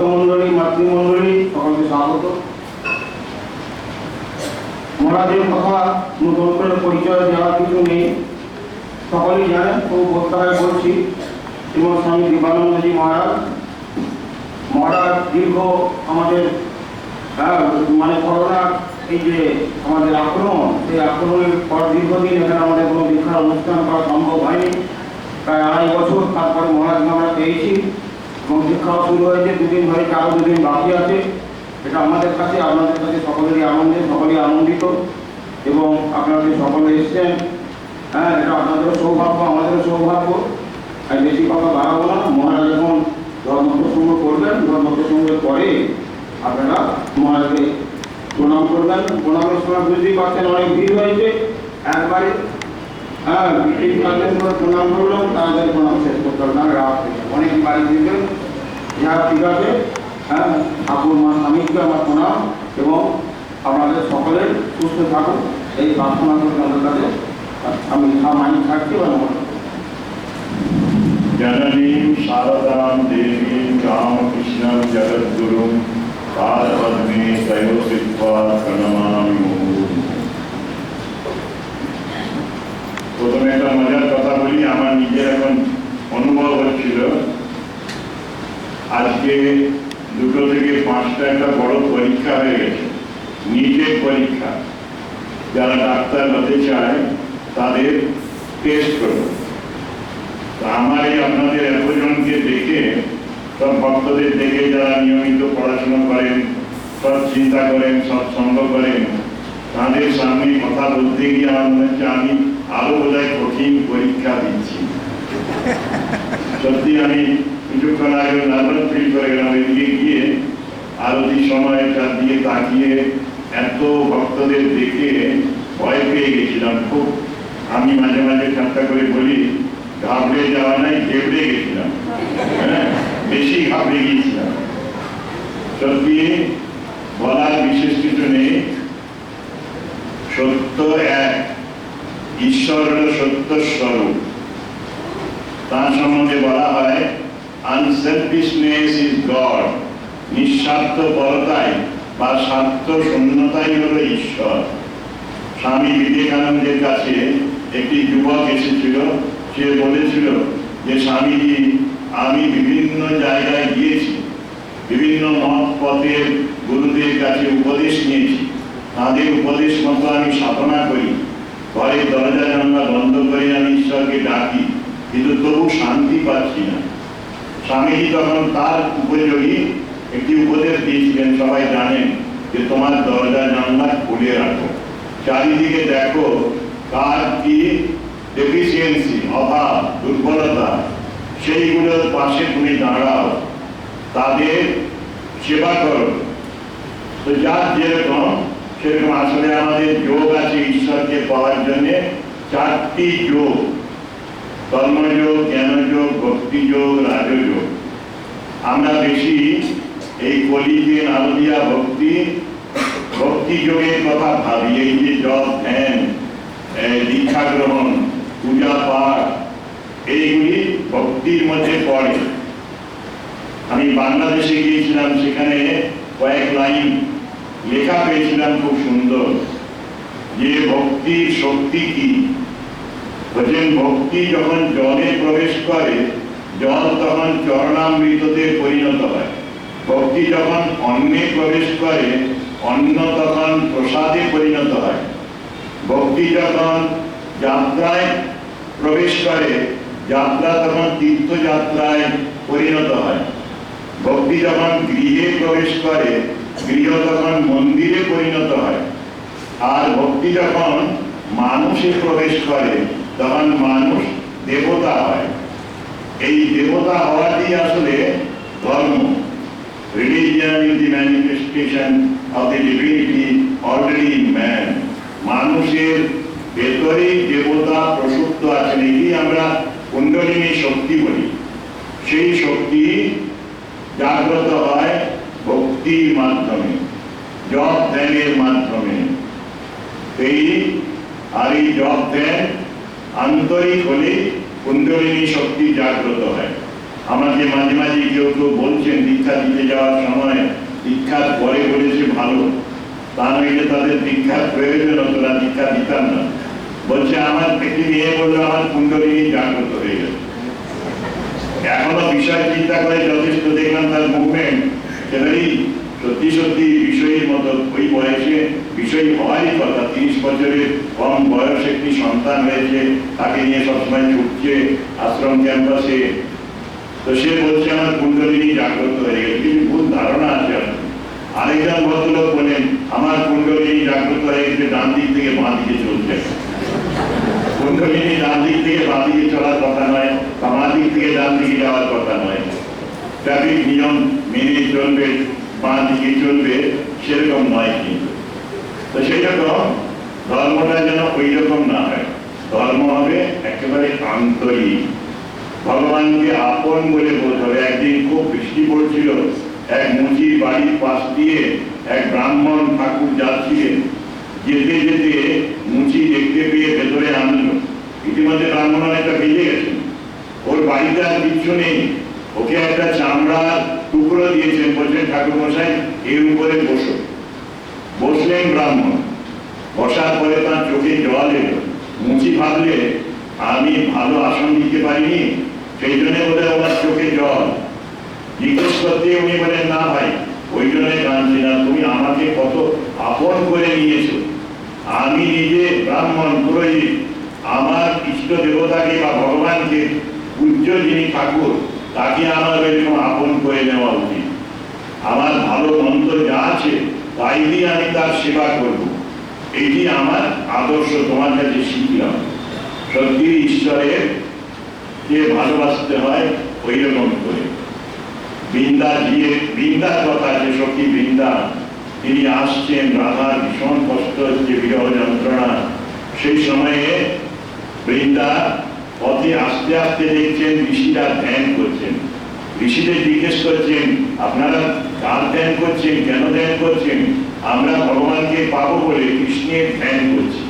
ভক্তমণ্ডলী, মাতৃমণ্ডলী, সকলকে স্বাগত। মহারাজের কথা নতুন করে পরিচয় দেওয়ার কিছু নেই, সকলেই জানেন। খুব বোধটায় বলছি, এবং স্বামী দিবানন্দজি মহারাজ দীর্ঘ আমাদের মানে করোনার এই যে আমাদের আক্রমণ, সেই আক্রমণের পর দীর্ঘদিন এখানে আমাদের কোনো দীক্ষার অনুষ্ঠান করা সম্ভব হয়নি। প্রায় 2.5 বছর তারপরে মহারাজকে আমরা পেয়েছি এবং দীক্ষাও শুরু হয়েছে। 2 দিন ধরে, আরও 2 দিন বাকি আছে। এটা আমাদের কাছে, আপনাদের কাছে সকলেরই আনন্দে, সকলেই আনন্দিত এবং আপনারা সকলে এসছেন। এটা আপনাদেরও সৌভাগ্য, আমাদেরও সৌভাগ্য। আর বেশি কথা বাড়াবো না। মহারাজ যখন ধর্মপ্রসঙ্গ করবেন, ধর্মপ্রসঙ্গের পরে আপনারা মহারাজকে প্রণাম করবেন। প্রণামের সময় বুঝতেই পারছেন অনেক ভিড় হয়েছে একবারে। এই কাজের করে প্রণাম করলাম, তাদের প্রণাম শেষ করতে হবে না, রাত থেকে অনেক বাড়ি দিবেন। যা ঠিক আছে, ঠাকুর মা স্বামীকে আমার প্রণাম এবং আপনাদের সকলের সুস্থ থাকুন এই প্রার্থনা করে আমাদের কাছে আমি মাইন থাকছি বা নমস্কার। जननीं शारदां देवीं रामकृष्णं जगद्गुरुं पादपद्मे तयोः स्थित्वा प्रणमामि मुहुर्मुहुः। প্রথমে একটা মজার কথা বলি, আমার নিজের এখন অনুভব হচ্ছিল। আজকে 2 থেকে 5টা একটা বড় পরীক্ষা হয়ে গেছে, নিটের পরীক্ষা। যারা ডাক্তার হতে চায় তাদের টেস্ট করবে। আমার এই আপনাদের এতজনকে দেখে, সব ভক্তদের দেখে, যারা নিয়মিত পড়াশোনা করেন, সব চিন্তা করেন, সৎসঙ্গ করেন, তাদের সামনে কথা বলতে গিয়ে আমার মনে হচ্ছে আমি আরো বোধহয় কঠিন পরীক্ষা দিচ্ছি। সত্যি আমি কিছুক্ষণ আগে নার্ভাস ফিল করে গেলাম। এদিকে গিয়ে আরতির সময় চারদিকে তাকিয়ে এত ভক্তদের দেখে ভয় পেয়ে গেছিলাম খুব। আমি মাঝে মাঝে ঠাট্টা করে বলি, ঘাবড়ে যাওয়া নাই, ঘেবড়ে গেছিলাম। বেশি ঘাবড়ে গিয়েছিলাম। সত্যি বলার বিশেষ কিছু নেই। সত্য এক, ঈশ্বর হল সত্য স্বরূপ। তার সম্বন্ধে বলা হয় আনসেলফিশনেস ইজ গড। নিঃস্বার্থপরতাই বা স্বার্থ শূন্যতাই হল ঈশ্বর। স্বামী বিবেকানন্দের কাছে একটি যুবক এসেছিল। সে বলেছিল যে স্বামীজি, আমি বিভিন্ন জায়গায় গিয়েছি, বিভিন্ন মত পথের গুরুদের কাছে উপদেশ নিয়েছি, তাদের উপদেশ মতো আমি সাধনা করি, ঘরের দরজা জানলা বন্ধ করে আমি ঈশ্বরকে ডাকি, কিন্তু তবু শান্তি পাচ্ছি না। স্বামীজি তখন তার উপযোগী একটি উপদেশ দিয়েছিলেন। সবাই জানেন যে তোমার দরজা জানলা খুলে রাখো, চারিদিকে দেখো কার কি ডেফিসিয়েন্সি, অভাব, দুর্বলতা, সেইগুলোর পাশে তুমি দাঁড়াও, তাদের সেবা করো। তো যার যেরকম সেরকম আসলে আমাদের যোগ আছে ঈশ্বরকে পাওয়ার জন্য। 4টি যোগ: কর্মযোগ, জ্ঞানযোগ, ভক্তিযোগ, রাজযোগ। আমরা বেশি এই কলিযুগে নারদীয়া ভক্তি যোগের কথা ভাবি। এই যে জপ, ধ্যান, দীক্ষা গ্রহণ, পূজা পাঠ, এইগুলি ভক্তির মধ্যে পড়ে। আমি বাংলাদেশে গিয়েছিলাম, সেখানে কয়েক লাইন লেখা পেয়েছিলাম খুব সুন্দর, যে ভক্তির শক্তি কি। বলছেন ভক্তি যখন জলে প্রবেশ করে, জল তখন চরণামৃততে পরিণত হয়। ভক্তি যখন অন্নে প্রবেশ করে, অন্ন তখন প্রসাদে পরিণত হয়। ভক্তি যখন যাত্রায় প্রবেশ করে, যাত্রা তখন তীর্থযাত্রায় পরিণত হয়। ভক্তি যখন গৃহে প্রবেশ করে, গৃহ তখন মন্দিরে পরিণত হয়। আর ভক্তি যখন মানুষে প্রবেশ করে, তখন মানুষ দেবতা হয়। এই দেবতা হওয়াটি আসলে ধর্ম। Religion is the manifestation of the divinity already in man. মানুষের ভেতরেই দেবতা প্রসুপ্ত আছেন। এটি আমরা কুণ্ডলিনী শক্তি বলি। সেই শক্তি জাগ্রত হয় ভক্তির মাধ্যমে, জপ ধ্যানের মাধ্যমে। এই জপ ধ্যান আন্তরিক হলে কুণ্ডলিনী শক্তি জাগ্রত হয়। আমাকে মাঝে মাঝে কেউ কেউ বলছেন দীক্ষা দিতে যাওয়ার দীক্ষার পরে বলেছে ভালো, তা নইলে তাদের দীক্ষার প্রয়োজন হতো না, দীক্ষা দিতাম না। বলছে আমার একটি মেয়ে বললো আমার কুণ্ডলিনী জাগ্রত হয়ে গেছে। এখনো বিষয় চিন্তা করে যথেষ্ট দেখলাম তার মুভমেন্ট, সেটাই সত্যি সত্যি বিষয়ের মতো ওই বয়সে বিষয় হওয়ারই কথা। 30 বছরের কম বয়স একটি সন্তান হয়েছে, তাকে নিয়ে সবসময় ছুটছে আশ্রম ক্যাম্পাসে। তো সে বলছে আমার কুণ্ডলিনী জাগ্রত হয়ে গেছে। কিছু ভুল ধারণা আছে। আরেকজন ভদ্রলোক বলেন আমার কুণ্ডলিনী জাগ্রত হয়ে গেছে, ডান দিক থেকে বাঁ দিকে চলছে। কুণ্ডলিনী ডান দিক থেকে বাঁ দিকে চলার কথা নয়, বা বাঁ দিক থেকে ডান দিকে যাওয়ার কথা নয়। ট্রাফিক নিয়ম মেনে চলবে, বাঁ দিকে চলবে, সেরকম নয়। কিন্তু তো সেই রকম ধর্মটা যেন ওই রকম না হয়। ধর্ম হবে একেবারে আন্তরিক, ভগবানকে আপন বলে বোধ হবে। একদিন খুব বৃষ্টি পড়ছিল, এক মুচির বাড়ির পাশ দিয়ে এক ব্রাহ্মণ ঠাকুর যাচ্ছিলেন। যেতে যেতে মুচি দেখতে পেয়ে ভেতরে আনলো। ইতিমধ্যে ব্রাহ্মণ অনেকটা বেজে গেছেন, ওর বাড়িতে আর কিচ্ছু নেই। ওকে একটা চামড়ার টুকরো দিয়েছেন, বলছেন ঠাকুর মশাই এর উপরে বসো। বসলেন ব্রাহ্মণ। বসার পরে তার চোখে জল এলো। মুচি ভাবলে আমি ভালো আসন দিতে পারিনি, সেই জন্য বোধহয় ওনার চোখে জল। জিজ্ঞেস করতে উনি বলেন না ভাই ওই জন্য জানছি না, তুমি আমাকে কত আপন করে নিয়েছো। আমি নিজে ব্রাহ্মণ পুরোহিত, আমার ইষ্ট দেবতাকে বা ভগবানকে পূজ্য যিনি ঠাকুর তাকে আমার এরকম আপন করে নেওয়া উচিত। আমার ভালো মন্ত্র যা আছে তাই দিয়ে আমি তার সেবা করব, এটি আমার আদর্শ তোমার কাছে শিখলাম। সত্যি ঈশ্বরের যে ভালোবাসতে হয় ওই রকম করে। বৃন্দার কথা আছে, সখী বৃন্দা, তিনি আসছেন, রাধার ভীষণ কষ্ট হচ্ছে, বিরহ যন্ত্রণা। সেই সময়ে বৃন্দা পথে আস্তে আস্তে দেখছেন ঋষিরা ধ্যান করছেন। ঋষিদের জিজ্ঞেস করছেন আপনারা কার ধ্যান করছেন, কেন ধ্যান করছেন? আমরা ভগবানকে পাবো বলে কৃষ্ণের ধ্যান করছি।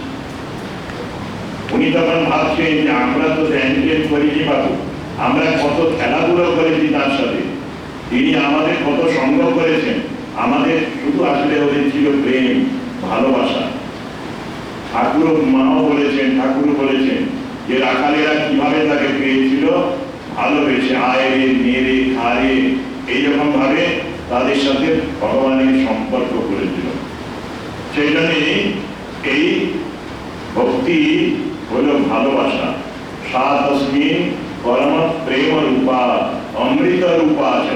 উনি তখন ভাবছেন যে আমরা তো ধ্যান করিনি বাবু, আমরা কত খেলাধুলো করেছি তার সাথে, তিনি আমাদের কত সঙ্গ করেছেন। আমাদের শুধু আসলে ওদের ছিল প্রেম, ভালোবাসা। ঠাকুর মাও বলেছেন, ঠাকুর বলেছেন যে রাখালেরা কিভাবে তাকে পেয়েছিল, ভালোবেসে আয় রে মেরে খারে এইরকম ভাবে তাদের সাথে ভগবানের সম্পর্ক করেছিল। সেই জন্যই এই ভক্তি হলো ভালোবাসা। সাতস্মিন পরম প্রেম রূপা অমৃত রূপা আছে।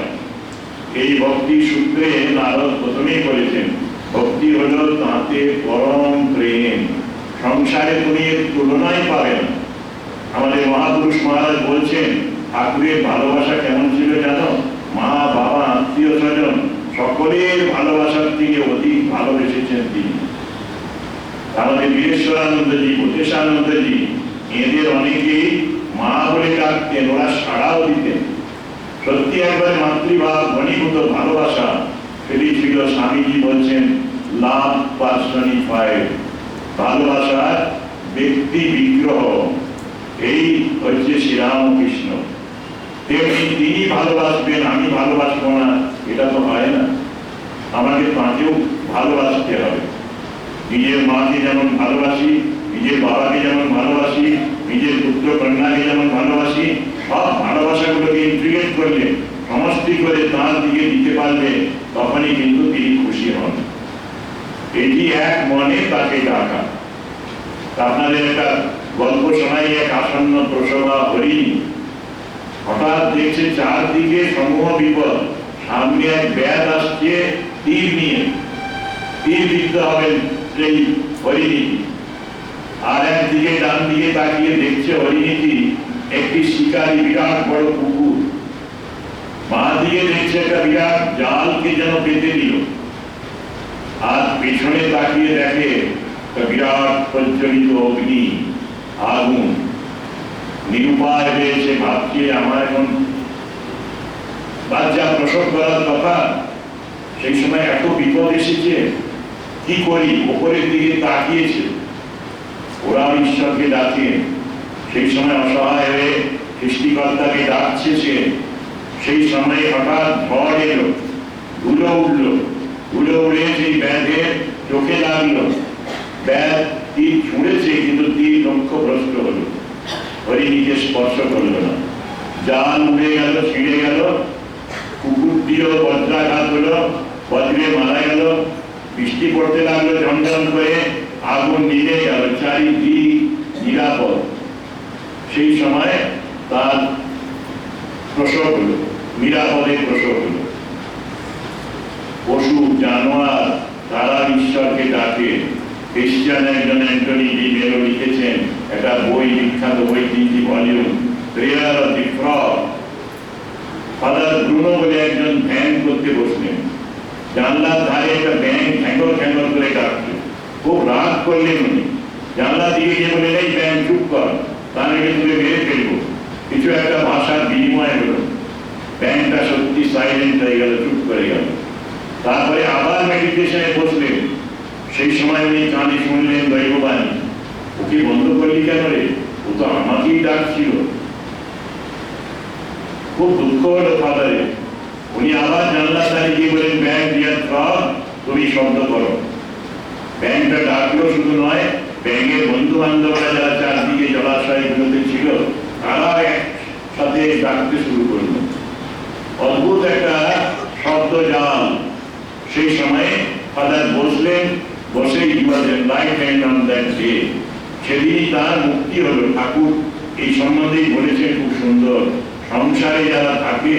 এই ভক্তি সূত্রে নারদ প্রথমেই বলেছেন ভক্তি হলো তাঁতে পরম প্রেম, সংসারে তুমি এর তুলনাই পাবে না। আমাদের মহাপুরুষ মহারাজ বলছেন ঠাকুরের ভালোবাসা কেমন ছিল জানো? মা বাবা আত্মীয় স্বজন সকলের ভালোবাসার থেকে অধিক ভালোবেসেছেন তিনি। আমাদের বীরেশ্বরানন্দজি, ভূতেশানন্দজি এদের অনেকেই মা বলে ডাকতেন, ওরা সাড়াও দিতেন। সত্যি একবার মাতৃভাব ঘনীভূত ভালোবাসা সেটি ছিল। স্বামীজি বলছেন লাভ পার্সনিফাইড, ভালোবাসার ব্যক্তি বিগ্রহ এই হচ্ছে শ্রীরামকৃষ্ণ। তেমনি তিনি ভালোবাসবেন, আমি ভালোবাসবো না, এটা তো হয় না। আমাকে তাঁকেও ভালোবাসতে হবে। নিজের মাকে যেমন ভালোবাসি, নিজের বাবাকে যেমন ভালোবাসি, নিজের পুত্র কন্যাকে যেমন ভালোবাসি, সব ভালোবাসাগুলোকে ইন্টিগ্রেট করলে, সমষ্টি করে তাঁর দিকে দিতে পারলে তখনই কিন্তু তিনি খুশি হন। এটি এক মনে তাকে ডাকা। আপনাদের একটা গল্প শোনাই। এক আসন্ন প্রসবা হরিণ হঠাৎ দেখছে চারদিকে সমূহ বিপদ, সামনে এক ব্যাধ আসছে তীর নিয়ে, তীর বিদ্ধ হবেন সেই হরিণীটি। আর একদিকে ডান দিকে তাকিয়ে দেখছে হরিণীটি একটি শিকারী বিরাট বড় কুকুর, বাঁ দিকে দেখছে একটা বিরাট জালকে যেন পেতে দিল, আর পেছনে তাকিয়ে দেখে বিরাট প্রজ্বলিত অগ্নি, আগুন। নিরুপায় হয়েছে, ভাবছে আমার এখন বাচ্চা প্রসব করার কথা, সেই সময় এত বিপদ এসেছে, কি করি? উপরের দিকে তাকিয়েছে, ওরাও ঈশ্বরকে ডাকে। সেই সময় অসহায় হয়ে সৃষ্টিকর্তাকে ডাকছে সে। সেই সময় হঠাৎ ঝড় এলো, ধুলো উঠলো, উড়ে উড়ে সেই ব্যাধের চোখে লাগলো। ব্যাধ তীর ছুঁড়েছে, কিন্তু তীর লক্ষ্যভ্রষ্ট হলো, হরিণীকে স্পর্শ করলো না। জাল উড়ে গেল, ছিঁড়ে গেল, কুকুরটিও বজ্রাঘাত হলো, বজ্রে মারা গেল। বৃষ্টি পড়তে লাগলো ঝনঝন করে, আগুন নিভে গেল, চারিদিক নিরাপদ। সেই সময় তার প্রসব হলো, নিরাপদে প্রসব হলো। পশু জানোয়ার তারা ঈশ্বরকে ডাকে। খ্রিস্টান একজন অ্যান্টনি ডি মেলো লিখেছেন একটা বই, বিখ্যাত বই, 3টি volume, prayer of the frog. Father Bruno বলে একজন ধ্যান করতে বসলেন, জানলার ধারে একটা ব্যাঙ খ্যাঙ্গর খ্যাঙ্গর করে ডাকছে। খুব রাগ করলেন উনি, জানলা দিকে গিয়ে বললেন, এই ব্যাঙ চুপ কর, তাহলে তুলে মেরে ফেলবো। কিছু একটা ভাষার বিনিময় হলো, ব্যাঙটা সত্যি সাইলেন্ট হয়ে গেল, চুপ করে গেল। তারপরে আবার মেডিটেশনে বসলেন। সেই সময় উনি কানে শুনলেন দৈববাণী, ওকে বন্ধ করলি কেন রে, ও তো আমাকেই ডাকছিল। খুব দুঃখ হলো ফাদারে। উনি আবার জানলার ধারে গিয়ে বলেন, ব্যাঙ ডিয়ার ফ্রগ, তুমি শব্দ করো। ব্যাঙটা ডাকলো, শুধু নয়, ব্যাঙের বন্ধু বান্ধবরা যারা চারদিকে জলাশয়গুলোতে ছিল, তারা একসাথে ডাকতে শুরু করলো। অদ্ভুত একটা শব্দ জাল। সেই সময়ে ফাদার বসলেন, বসে সেদিনই তার মুক্তি হলো। ঠাকুর এই সম্বন্ধেই বলেছেন খুব সুন্দর, সংসারে যারা থাকে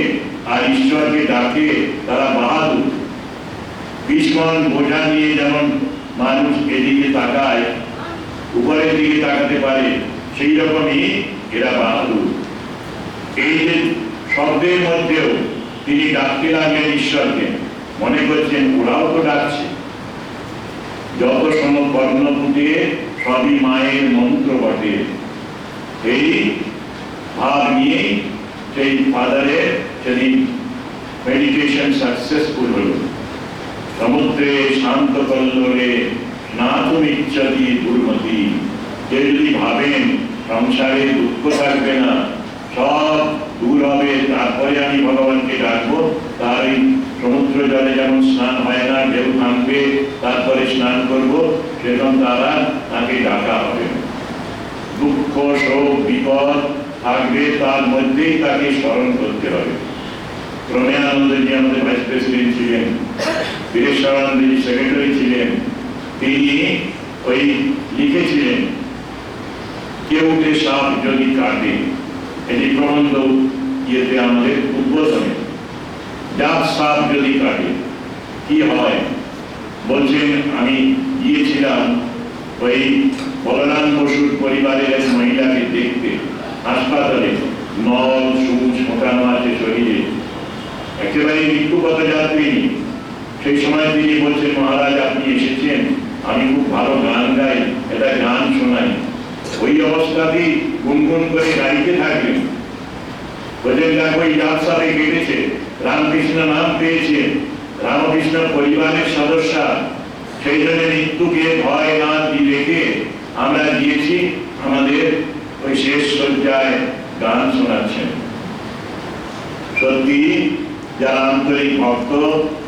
আর ঈশ্বরকে ডাকে তারা বাহাদুর। বিস্মন বোঝা নিয়ে যেমন মানুষ এদিকে তাকায়, উপরের দিকে তাকাতে পারে, সেই রকমই এরা বাহাদুর। এই যে শব্দের মধ্যেও তিনি ডাকতে লাগলেন ঈশ্বরকে, মনে করছেন ওরাও তো ডাকছে। যত সম কর্ণ ফুটে সবই মায়ের মন্ত্র বটে। এই ভাব নিয়ে সেই ফাদারের সেদিন মেডিটেশন সাকসেসফুল হল। সমুদ্রে শান্ত কল্লোলে স্নাতুমিচ্ছতি দুর্মতি। কেউ যদি ভাবেন সংসারে দুঃখ থাকবে না, সব দূর হবে, তারপরে আমি ভগবানকে ডাকবো, তার এই সমুদ্র জলে যেমন স্নান হয় না, ঢেউ থামবে তারপরে স্নান করবো, সেরকম তারা তাকে ডাকা হবে। দুঃখ শোক বিপদ থাকবে, তার মধ্যেই তাকে স্মরণ করতে হবে। প্রণয়ানন্দজি আমাদের ভাইস প্রেসিডেন্ট ছিলেন, বীরেশ্বরানন্দজি সেক্রেটারি ছিলেন। তিনি ওই লিখেছিলেন, কেউটে সাপ যদি কাটে, এটি প্রবন্ধ ইয়েতে আমাদের উদ্বোধনে, ডাক সাপ যদি কাটে কি হয়। বলছেন, আমি গিয়েছিলাম ওই বলরাম বসুর পরিবারের এক মহিলাকে দেখতে হাসপাতালে, নল সুচ মোটানো আছে শরীরে, একেবারে মৃত্যুপথ যাত্রী। সেই সময় তিনি বলছেন, মহারাজ আপনি এসেছেন, আমি খুব ভালো গান গাই, এটা গান শোনাই। ওই অবস্থাতেই গুনগুন করে গাইতে থাকলেন। বললেন, দেখো এই ডাক সাপে কেটেছে, রামকৃষ্ণ নাম পেয়েছে, রামকৃষ্ণ পরিবারের সদস্য, সেই জন্য মৃত্যুকে ভয় না রেখে আমরা গিয়েছি, আমাদের ওই শেষ শয্যায় গান শোনাচ্ছেন। সত্যি যারা আন্তরিক ভক্ত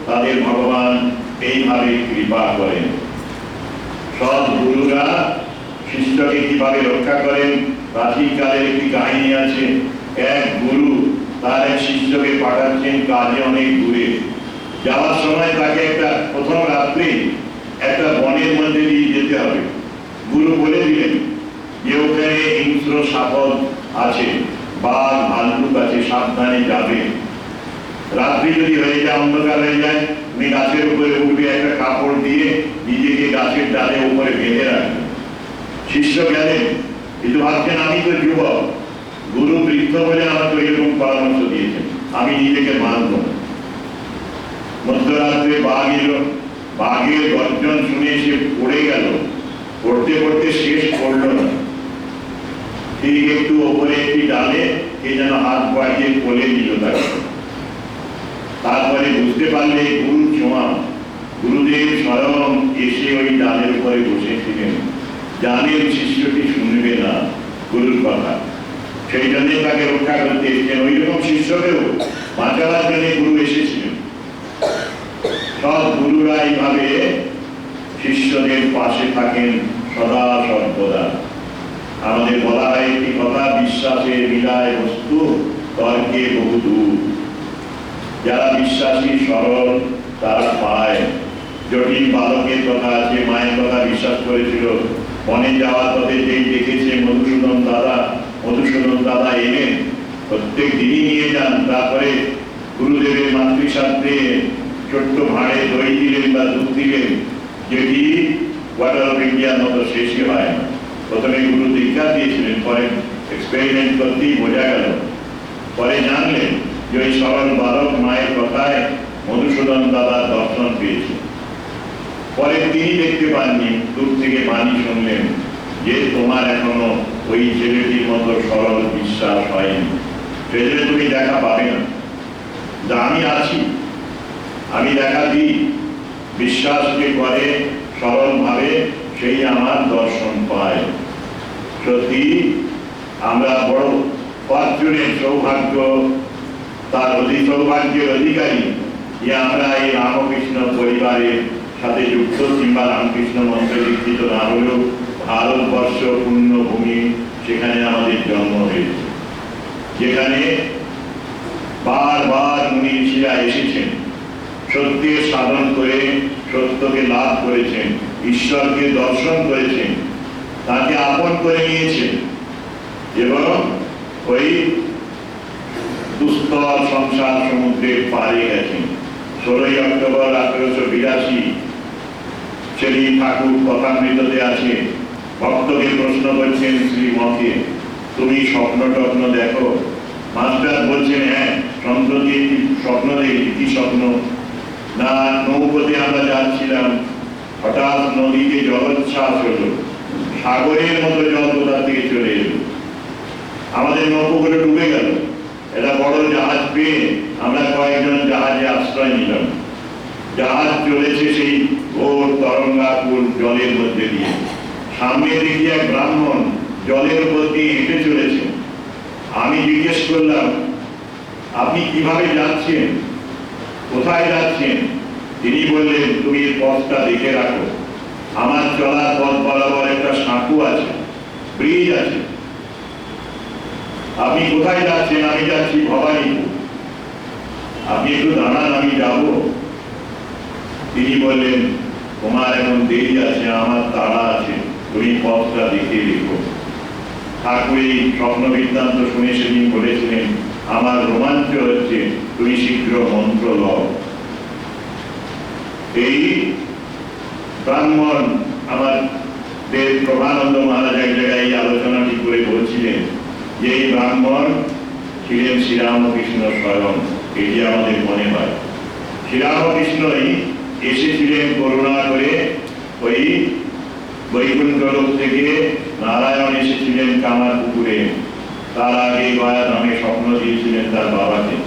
তাদের ভগবান এইভাবে কৃপা করেন। সব গুরুরা শিষ্যকে কিভাবে রক্ষা করেন, প্রাচীনকালের একটি কাহিনী আছে। এক গুরু তার এক শিষ্যকে পাঠাচ্ছেন কাজে অনেক দূরে। যাওয়ার সময় তাকে একটা প্রথম রাত্রে একটা বনের মধ্যে দিয়ে যেতে হবে। গুরু বলে দিলেন যে ওখানে হিংস্র সাপদ আছে, বাঘ ভাল্লুক আছে, সাবধানে যাবে। রাত্রি যদি হয়ে যায়, অন্ধকার হয়ে যায়, তুমি গাছের উপরে উঠবে, একটা কাপড় দিয়ে নিজেকে গাছের ডালে উপরে বেঁধে রাখবে। শিষ্য গেলেন, কিন্তু ভাবছেন আমি তো যুবক, গুরু বৃদ্ধ বলে আমাকে এরকম পরামর্শ দিয়েছেন, আমি নিজেকে মানব না। মধ্যরাত্রে বাঘ এলো, বাঘের গর্জন শুনে সে পড়ে গেল, পড়তে পড়তে শেষ করল না। ঠিক একটু ওপরে একটি ডালে কে যেন হাত বাড়িয়ে কোলে নিল তাকে। তারপরে বুঝতে পারলে গুরু ছোঁয়া। গুরুদেব স্বয়ং এসে ওই ডালের উপরে বসেছিলেন, জানেন শিষ্যটি শুনবে না গুরুর কথা, সেই জন্য তাকে রক্ষা করতে এসেছেন। ওই রকম শিষ্যকেও বাঁচাবার জন্য গুরু এসেছিলেন। সব গুরুরা এইভাবে শিষ্যদের পাশে থাকেন সদা সর্বদা। আমাদের বলা হয় একটি কথা, বিশ্বাসে মিলায় বস্তু, তর্কে বহু দূর। যারা বিশ্বাসী সরল তারা পায়। জটিল বালকের কথা, যে মায়ের কথা বিশ্বাস করেছিল, বনে যাওয়ার পথে যেই দেখেছে মধুসূদন দাদা এলেন, প্রত্যেক দিনই নিয়ে যান। তারপরে গুরুদেবের মাতৃসাধ্যে ছোট্ট ভাঁড়ে দই দিলেন বা দুধ দিলেন, যেটি ওয়াটার অফ ইন্ডিয়ার মতো শেষই হয় না। প্রথমে গুরু দীক্ষা দিয়েছিলেন, পরে এক্সপেরিমেন্ট করতেই বোঝা গেল। পরে জানলেন যে ওই সরল বালক মায়ের কথায় মধুসূদন দাদার দর্শন পেয়েছে। পরে তিনি দেখতে পাননি, দূর থেকে বাণী শুনলেন যে তোমার এখনো ওই ছেলেটির মতো সরল বিশ্বাস হয়নি, সেজন্য তুমি দেখা পাবে না। যা আমি আছি, আমি দেখা দিই। বিশ্বাস যে করে সরল ভাবে, সেই আমার দর্শন পায়। সত্যি আমরা বড় ফরচুনের সৌভাগ্য, তার সৌভাগ্যের অধিকারী যে আমরা এই রামকৃষ্ণ পরিবারের সাথে যুক্ত, কিংবা রামকৃষ্ণ মন্ত্রে দীক্ষিত না হলেও ভারতবর্ষ পুণ্যভূমি, সেখানে আমাদের জন্ম হয়েছে, যেখানে বারবার মুনি ঋষিরা এসেছেন, সত্যের সাধন করে সত্যকে লাভ করেছেন, ঈশ্বরকে দর্শন করেছেন, তাকে আপন করে নিয়েছেন এবং ওই দুস্তর সংসার সমুদ্রের পারে গেছেন। 16ই অক্টোবর 1882 সেলিম ঠাকুর কথামৃততে আছে, ভক্তকে প্রশ্ন করছেন শ্রীমকে, তুমি স্বপ্ন টপ্ন দেখো? মাস্টার বলছেন, হ্যাঁ সম্প্রতি স্বপ্ন দেখি। কি স্বপ্ন? না, নৌকোতে আমরা যাচ্ছিলাম, হঠাৎ নদীতে জলোচ্ছ্বাস হলো, সাগরের মতো জল কোথা থেকে চলে এলো, আমাদের নৌকোগুলো ডুবে গেল। এটা বড় জাহাজ পেয়ে আমরা কয়েকজন জাহাজে আশ্রয় নিলাম। জাহাজ চলেছে সেই ঘোর তরঙ্গাকুল জলের মধ্যে দিয়ে। সামনে দেখি এক ব্রাহ্মণ জলের উপর দিয়ে হেঁটে চলেছে। আমি জিজ্ঞেস করলাম, আপনি কিভাবে যাচ্ছেন, কোথায় যাচ্ছেন? তিনি বললেন, তুমি এই পথটা দেখে রাখো, আমার চলার পথ বরাবর একটা সাঁকু আছে, ব্রিজ আছে। আপনি কোথায় যাচ্ছেন? আমি যাচ্ছি ভবানীপুর। আপনি একটু দাঁড়ান, আমি যাব। তিনি বললেন, তোমার এখন দেরি আছে, আমার তাড়া আছে, তুমি পথটা দেখে রেখো। ঠাকুর এই স্বপ্ন বৃত্তান্ত শুনে সেদিন বলেছিলেন, আমার রোমাঞ্চ হচ্ছে, তুমি শীঘ্র মন্ত্র লও। এই ব্রাহ্মণ আমার দেব প্রভানন্দ মহারাজ এক জায়গায় এই আলোচনাটি করে বলছিলেন যে এই ব্রাহ্মণ ছিলেন শ্রীরামকৃষ্ণ স্বয়ং। এটি আমাদের মনে হয় শ্রীরামকৃষ্ণই এসেছিলেন করুণা করে। ওই বৈকুণ্ঠ লোক থেকে নারায়ণ এসেছিলেন কামারপুকুরে, তার আগে গয়া ধামে স্বপ্ন দিয়েছিলেন তার বাবাকে।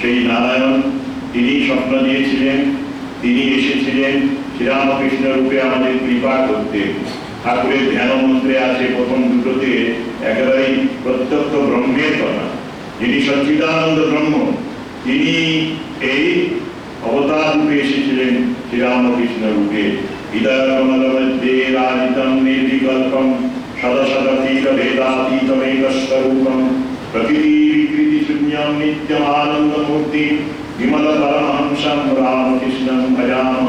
সেই নারায়ণ তিনি স্বপ্ন দিয়েছিলেন, তিনি এসেছিলেন শ্রীরামকৃষ্ণ রূপে আমাদের কৃপা করতে। ঠাকুরের ধ্যান মন্ত্রে আছে প্রথম দুটোতে একেবারেই প্রত্যক্ষ ব্রহ্মের কথা, যিনি সচ্চিদানন্দ ব্রহ্ম, তিনি এই অবতার রূপে এসেছিলেন শ্রীরামকৃষ্ণ রূপে। হৃদয়কমলমধ্যে রাজিতম নির্বিকল্পম সদসদতীত ভেদাতীতমেকস্বরূপম প্রকৃতি বিকৃতি শূন্যম নিত্যমানন্দমূর্তি বিমল পরমহংসম রামকৃষ্ণম ভজামহ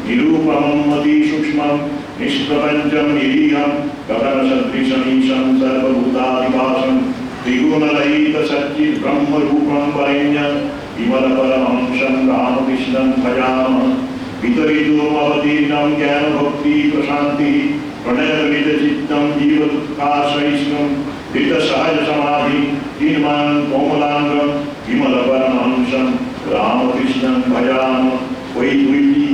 নিরূপমম অতি সূক্ষ্মম নিষ্প্রপঞ্চম নিরীহম গগনসদৃশमीशं सर्वभूतादिभासं त्रिगुणरहित सच्चित् ब्रह्मरूपं वरेण्यं विमल परमहंसं रामकृष्णं भजामः। वितरितोमवतीर्णं ज्ञानभक्ति प्रशान्तिः प्रणयविदचित्तं जीवदुःखासहिष्णुं धृतसहजसमाधि निर्मां कोमलाङ्गं विमल परमहंसं रामकृष्णं भजामः। ওই দুইটি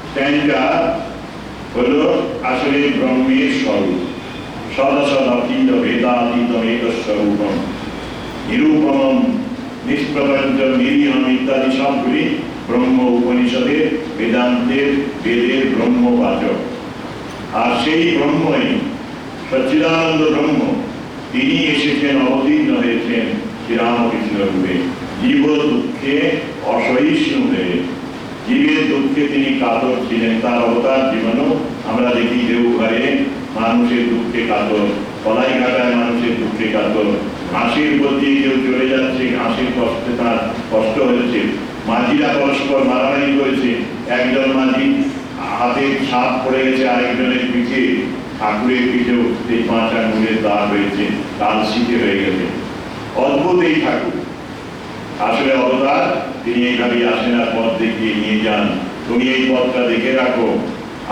স্ট্যান্ডা হলো আসলে ব্রহ্মের স্বরূপ। সদসদতীত ভেদাতীতমেকস্বরূপম নিরূপমম নিষ্প্রপঞ্চম নিরীহম ইত্যাদি সবগুলি ব্রহ্ম উপনিষদের বেদান্তের বেদের ব্রহ্মবাচক। আর সেই ব্রহ্মই সচ্চিদানন্দ ব্রহ্ম, তিনি এসেছেন, অবতীর্ণ হয়েছেন শ্রীরামকৃষ্ণ রূপে, জীব দুঃখে অসহিষ্ণু হয়ে। জীব দুঃখে তিনি কাতর ছিলেন। তার অবতার জীবনও আমরা দেখি দেওঘরে মানুষের দুঃখে কাতর, কলাইঘাটায় মানুষের দুঃখে কাতর, ঘাসের উপর দিয়ে কেউ চলে যাচ্ছে, ঘাসের কষ্টে তার কষ্ট হচ্ছে, মাঝিরা পরস্পর মারামারি করেছে, একজন মাঝি হাতে সাপ পড়ে গেছে আরেকজনের পিঠে, ঠাকুরের পিঠেও সেই 5 আঙ্গুলের দাগ হয়েছে, কালশিতে হয়ে গেছে। অদ্ভুত এই ঠাকুর। আসলে অবতার তিনি এইভাবে আসেন আর পথ দেখিয়ে নিয়ে যান। তুমি এই পথটা দেখে রাখো,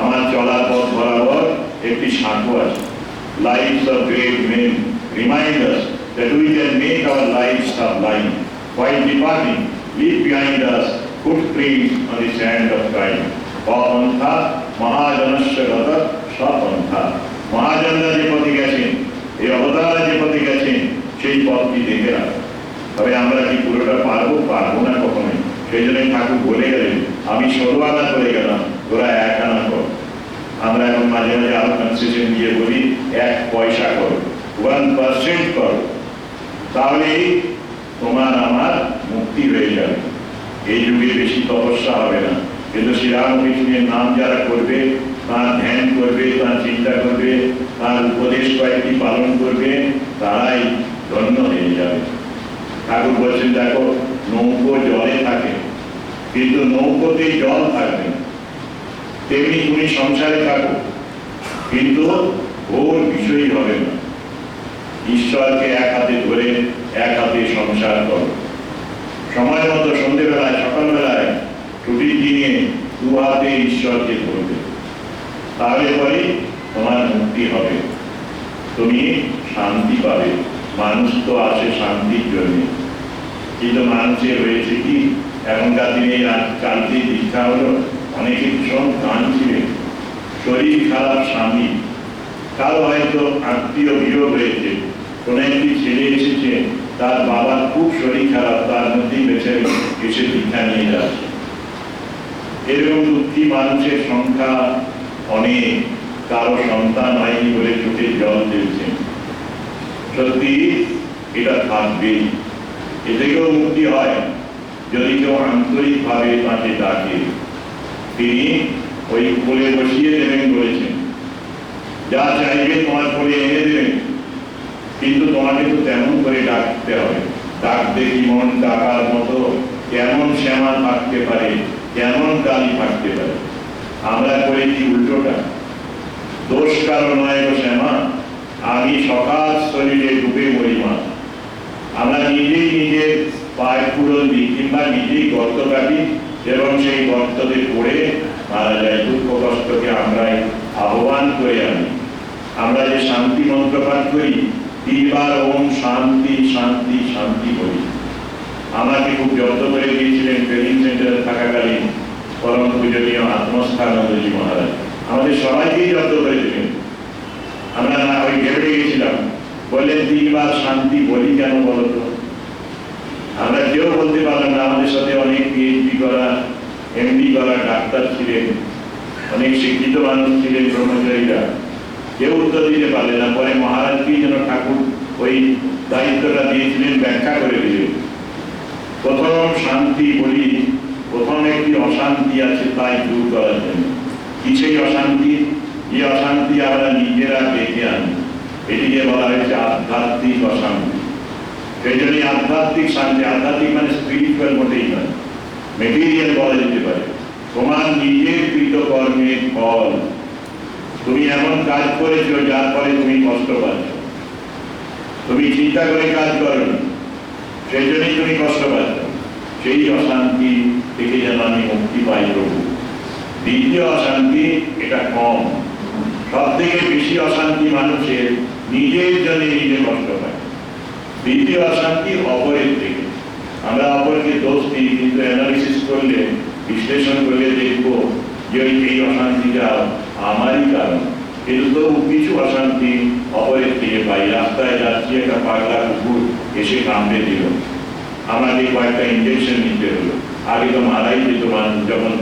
আমার চলার পথ বরাবর একটি সাঁকো আছে। Lives of great men remind us that we can make our lives sublime. While departing, leave behind us footprints on the sand of time. অপন্থা মহাজনস্য গত স্বপন্থা। মহাজনরা যে পথে গেছেন, এই অবতারা যে পথে গেছেন, সেই পথটি দেখে রাখো। তবে আমরা কি পুরোটা পারবো? পারবো না কখনোই। সেই জন্য ঠাকুর বলে গেলেন, আমি 16 আনা করে গেলাম, তোরা 1 আনা কর। আমরা এখন মাঝে মাঝে আরো কনসেশন দিয়ে বলি 1 পয়সা করো, 1% করো, তাহলেই তোমার আমার মুক্তি হয়ে যাবে। এই যুগে বেশি তপস্যা হবে না, কিন্তু শ্রীরামকৃষ্ণের নাম যারা করবে, তার ধ্যান করবে, তার চিন্তা করবে, তার উপদেশ কয়েকটি পালন করবে, তারাই ধন্য হয়ে যাবে। ঠাকুর বলছেন, দেখো নৌকো জলে থাকে, কিন্তু নৌকোতেই জল থাকবে। তেমনি তুমি সংসারে থাকো, কিন্তু ওর বিষয়ই হবে না। ঈশ্বরকে এক হাতে ধরে এক হাতে সংসার করো। সময় মতো সন্ধ্যেবেলায়, সকালবেলায়, ছুটির দিনে 2 হাতে ঈশ্বরকে ধরবে, তাহলে পরে তোমার মুক্তি হবে, তুমি শান্তি পাবে। মানুষ তো আসে শান্তির জন্য, কিন্তু মানুষের হয়েছে কি, এখনকার দিনে কালকে দীক্ষা হলো, অনেকে ভীষণ কাঁদছিলেন, শরীর খারাপ স্বামী, কারো হয়তো আত্মীয় বিয়োগ হয়েছে, কোন একটি ছেলে এসেছে, তার বাবার খুব শরীর খারাপ, তার মধ্যেই বেঁচে এসে দীক্ষা নিয়ে যাচ্ছে। এরকম দুঃখী মানুষের সংখ্যা অনেক। কারো সন্তান হয়নি বলে চোখে জল দিয়েছে। সত্যি এটা থাকবেই। এ থেকেও মুক্তি হয় যদি কেউ আন্তরিকভাবে তাকে ডাকে। তিনি ওই কোলে বসিয়ে দেবেন বলেছেন, যা চাইবে তোমার কোলে এনে দেবেন, কিন্তু তোমাকে তো তেমন করে ডাকতে হবে। ডাকতে কি মন ডাকার মতো কেমন শ্যামা থাকতে পারে, কেমন কালী থাকতে পারে। আমরা করেছি উল্টোটা। দোষ কারো নয় গো শ্যামা, আমি সকাল শরীরে ডুবে মরি মা। আমরা নিজেই নিজের পায়ে পুরন দিই, কিংবা নিজেই গর্ত কাটি এবং সেই গর্ততে পড়ে মারা যায়। দুঃখ কষ্টকে আমরাই আহ্বান করে আনি। আমরা যে শান্তি মন্ত্র পাঠ করি, 3 বার ওম শান্তি শান্তি শান্তি বলি। আমাকে খুব যত্ন করে দিয়েছিলেন ট্রেনিং সেন্টারে থাকাকালীন পরম পূজনীয় আত্মস্থানন্দজি মহারাজ। আমাদের সবাইকেই যত্ন করে দিলেন। আমরা না ওই ঘেবড়ে গেছিলাম, বললেন 3 বার শান্তি বলি কেন বলতো? আমরা কেউ বলতে পারলাম না। আমাদের সাথে অনেক পিএইচডি করা, এমডি করা ডাক্তার ছিলেন, অনেক শিক্ষিত মানুষ ছিলেন, ব্রহ্মচারীরা, কেউ উত্তর দিতে পারলেন না। পরে মহারাজকেই যেন ঠাকুর ওই দায়িত্বটা দিয়েছিলেন, ব্যাখ্যা করে দিলেন। প্রথম শান্তি বলি, প্রথম একটি অশান্তি আছে, তাই দূর করার জন্য। কি সেই অশান্তি? এই অশান্তি আমরা নিজেরা ডেকে আনি। এটিকে বলা হয়েছে আধ্যাত্মিক অশান্তি। সেই জন্য আধ্যাত্মিক শান্তি, আধ্যাত্মিক মানে স্পিরিচুয়াল মোটেই নয়, মেটেরিয়াল বলা যেতে পারে। তোমার নিজের কৃতকর্মের ফল। তুমি এমন কাজ করেছো যার ফলে তুমি কষ্ট পাচ্ছ, তুমি চিন্তা করে কাজ করনি, সেই জন্যই তুমি কষ্ট পাচ্ছ। সেই অশান্তি থেকে যেন আমি মুক্তি পাই প্রভু। দ্বিতীয় অশান্তি, এটা কম। সব থেকে বেশি অশান্তি মানুষের নিজের জন্য নিজে কষ্ট পায়। দ্বিতীয় অশান্তি অপরের থেকে। আমরা অপরকে দোষ দিই, কিন্তু অ্যানালিসিস করলে, বিশ্লেষণ করলে দেখবো যে এই অশান্তিটা আমারই কারণ। কিন্তু তবু কিছু অশান্তি অপরের থেকে পাই। রাস্তায় যাচ্ছি, একটা পাগলা কুকুর এসে কামড়ে দিল, আমাকে কয়েকটা ইঞ্জেকশন নিতে হলো। আগে তো মারাই যেত মানুষ যখন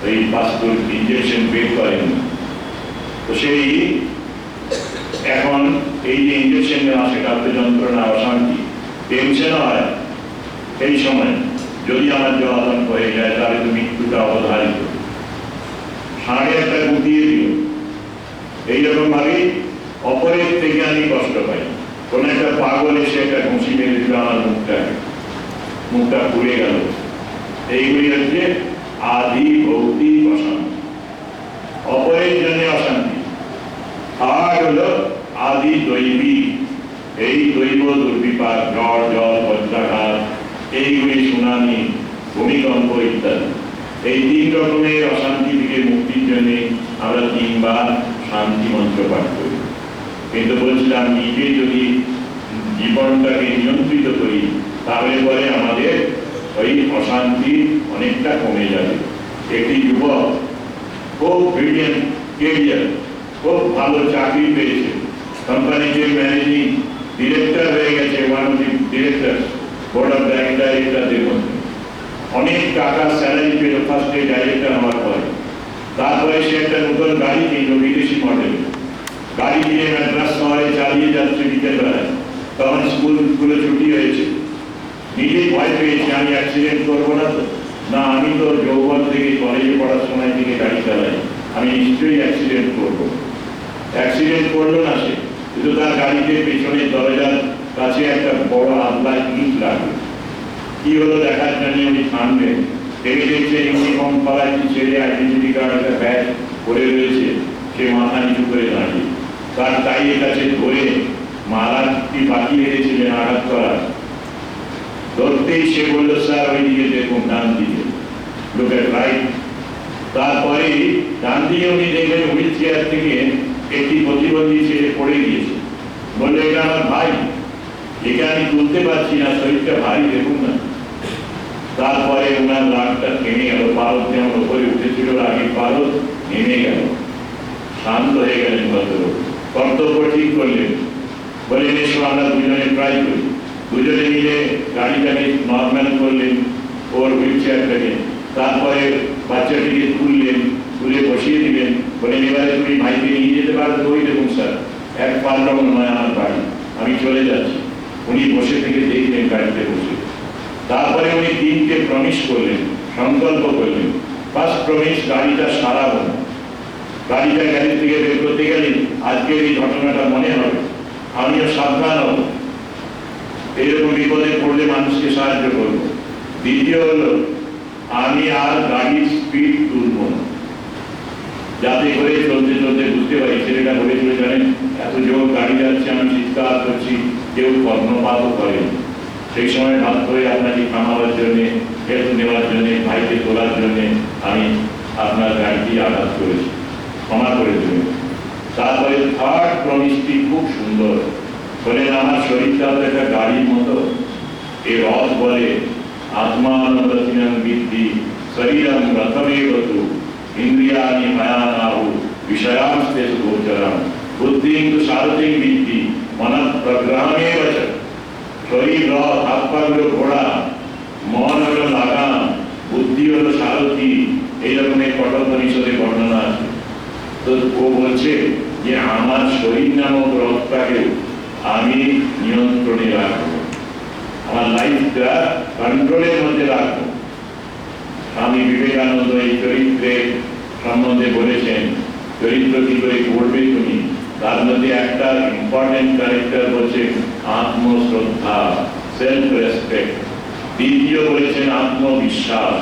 এই পাসপোর্ট ইঞ্জেকশন বের করেন। তো সেই এখন এই যে ইঞ্জেকশন নেওয়া, সেটা তো যন্ত্রণা, অশান্তি, টেনশন হয়। এই সময় যদি আমার জলাতঙ্ক হয়ে যায়, তাহলে তো মৃত্যুটা অবধারিত। ষাঁড়ে একটা গুটিয়ে দিল। এইরকম ভাবে অপরের থেকে আমি কষ্ট পাই। কোন একটা পাগল এসে একটা ঘুষি মেরে দিল আমার মুখটা পুড়ে গেল। এইগুলি হচ্ছে আদি ভৌতিক অশান্তি, অপরের জন্য অশান্তি। আর হলো আদি দৈবিক, এই দৈব দুর্বিপাক, ঝড় জল বজ্রাঘাত, এইগুলি সুনামি, ভূমিকম্প ইত্যাদি। এই 3 রকমের অশান্তি থেকে মুক্তির জন্য আমরা 3 বার শান্তি মন্ত্র পাঠ করি। কিন্তু বলছিলাম নিজে যদি জীবনটাকে নিয়ন্ত্রিত করি তাহলে পরে আমাদের ওই অশান্তি অনেকটা কমে যাবে। একটি যুবক খুব ব্রিলিয়েন্ট কেরিয়ার, খুব ভালো চাকরি পেয়েছে, কোম্পানিতে ম্যানেজিং ডিরেক্টর হয়ে গেছে, one of the director, board of ডাইরেক্টরদের মধ্যে অনেক টাকা স্যালারি পেল ফার্স্টে ডাইরেক্টর হওয়ার পরে। তারপরে সে একটা নতুন গাড়ি কিনল, বিদেশি মডেল গাড়ি কিনে ম্যাড্রাস শহরে চালিয়ে যাচ্ছে বিকেলবেলায়। তখন স্কুলে ছুটি হয়েছে, নিজেই ভয় পেয়েছে আমি অ্যাক্সিডেন্ট করবো না তো, না আমি তো যৌবন থেকে কলেজে পড়ার সময় থেকে গাড়ি চালাই, আমি নিশ্চয়ই অ্যাক্সিডেন্ট করবো। অ্যাক্সিডেন্ট করলো না সে, কিন্তু তার গাড়িতে পেছনের দরজার কাছে একটা বড় আল্লাহ ইট লাগলো। কি হলো দেখার জন্য উনি থামবেন, দেখে দেখছে ইউনিফর্ম পরা একটি ছেলে আইডেন্টিটি কার্ড একটা ব্যাগ পরে রয়েছে, সে মাথা নিচু করে দাঁড়িয়ে তার টাইয়ের কাছে ধরে মারাটি বাকি রেখেছিলেন আঘাত করার। ধরতেই সে বললো স্যার ওই দিকে দেখুন, ডান দিকে, লুক এট রাইট। তারপরে ডান দিকে উনি দেখলেন হুইল চেয়ার থেকে একটি প্রতিবন্ধী ছেলে পড়ে গিয়েছে। বললো এটা আমার ভাই, একে আমি তুলতে পারছি না, শরীরটা ভারী, দেখুন না। তারপরে ওনার রাগটা থেমে গেল, পারদ যেমন উপরে উঠেছিল রাগের পারদ নেমে গেল, শান্ত হয়ে গেলেন ভদ্রলোক। কর্তব্য ঠিক করলেন, বললেন এসো আমরা দুজনে ট্রাই করি। দুজনে মিলে গাড়িটাকে নর্মাল করলেন, ওর হুইল চেয়ারটাকে। তারপরে বাচ্চাটিকে তুললেন, তুলে বসিয়ে দিলেন, বলেন এবারে তুমি ভাইকে নিয়ে যেতে পারো। ওই দেখুন স্যার 1 পাল্লা নয় আমার বাড়ি, আমি চলে যাচ্ছি। উনি বসে থেকে দেখলেন গাড়িতে বসে। তারপরে উনি 3টে প্রমিস করলেন, সংকল্প করলেন। ফার্স্ট প্রমিস, গাড়িটা সারাবো না। গাড়িটা গাড়ি থেকে বের করতে গেলে আজকের এই ঘটনাটা মনে হবে, আমিও সাবধান হব, এরকম বিপদে পড়লে মানুষকে সাহায্য করব। দ্বিতীয় হলো আমি আর গাড়ির স্পিড তুলব না, যাতে করে চলতে চলতে বুঝতে পারি ছেলেটা বলেছিল জানেন এত জোর গাড়ি যাচ্ছে, আমি চিৎকার করছি, কেউ কর্ণপাতও করে। সেই সময় ভাব করে আপনাকে থামাবার জন্যে, হেল্প নেওয়ার জন্যে, ভাইকে তোলার জন্যে আমি আপনার গাড়িটি আঘাত করেছি, ক্ষমা করে দেবেন। তারপরে থার্ড প্রমিসটি খুব সুন্দর, বলেন আমার শরীরটা তো একটা গাড়ির মতো, এই রথ বলে আত্মানন্দতিনং বিদ্ধি শরীরং রথমেবতু ইন্দ্রিয়াণি মায়ানাহু বিষয়াংস্তেষু গোচরং বুদ্ধিং তু সারথিং বিদ্ধি মনঃ প্রগ্রামেব চ। শরীর রথ, হাত পাগুলো ঘোড়া, মন হলো লাগাম, বুদ্ধি হলো সারথি, এইরকমের কঠোপনিষদে বর্ণনা আছে। তো ও বলছে যে আমার শরীর নামক রথটাকে আমি নিয়ন্ত্রণে রাখবো, আমার লাইফটা কন্ট্রোলের মধ্যে রাখবো। স্বামী বিবেকানন্দ এই চরিত্রের সম্বন্ধে বলেছেন, চরিত্র কি করে করবে তুমি, তার মধ্যে একটা ইম্পর্টেন্ট ক্যারেক্টার বলছে আত্মশ্রদ্ধা, সেলফ রেসপেক্ট। দ্বিতীয় বলেছেন আত্মবিশ্বাস।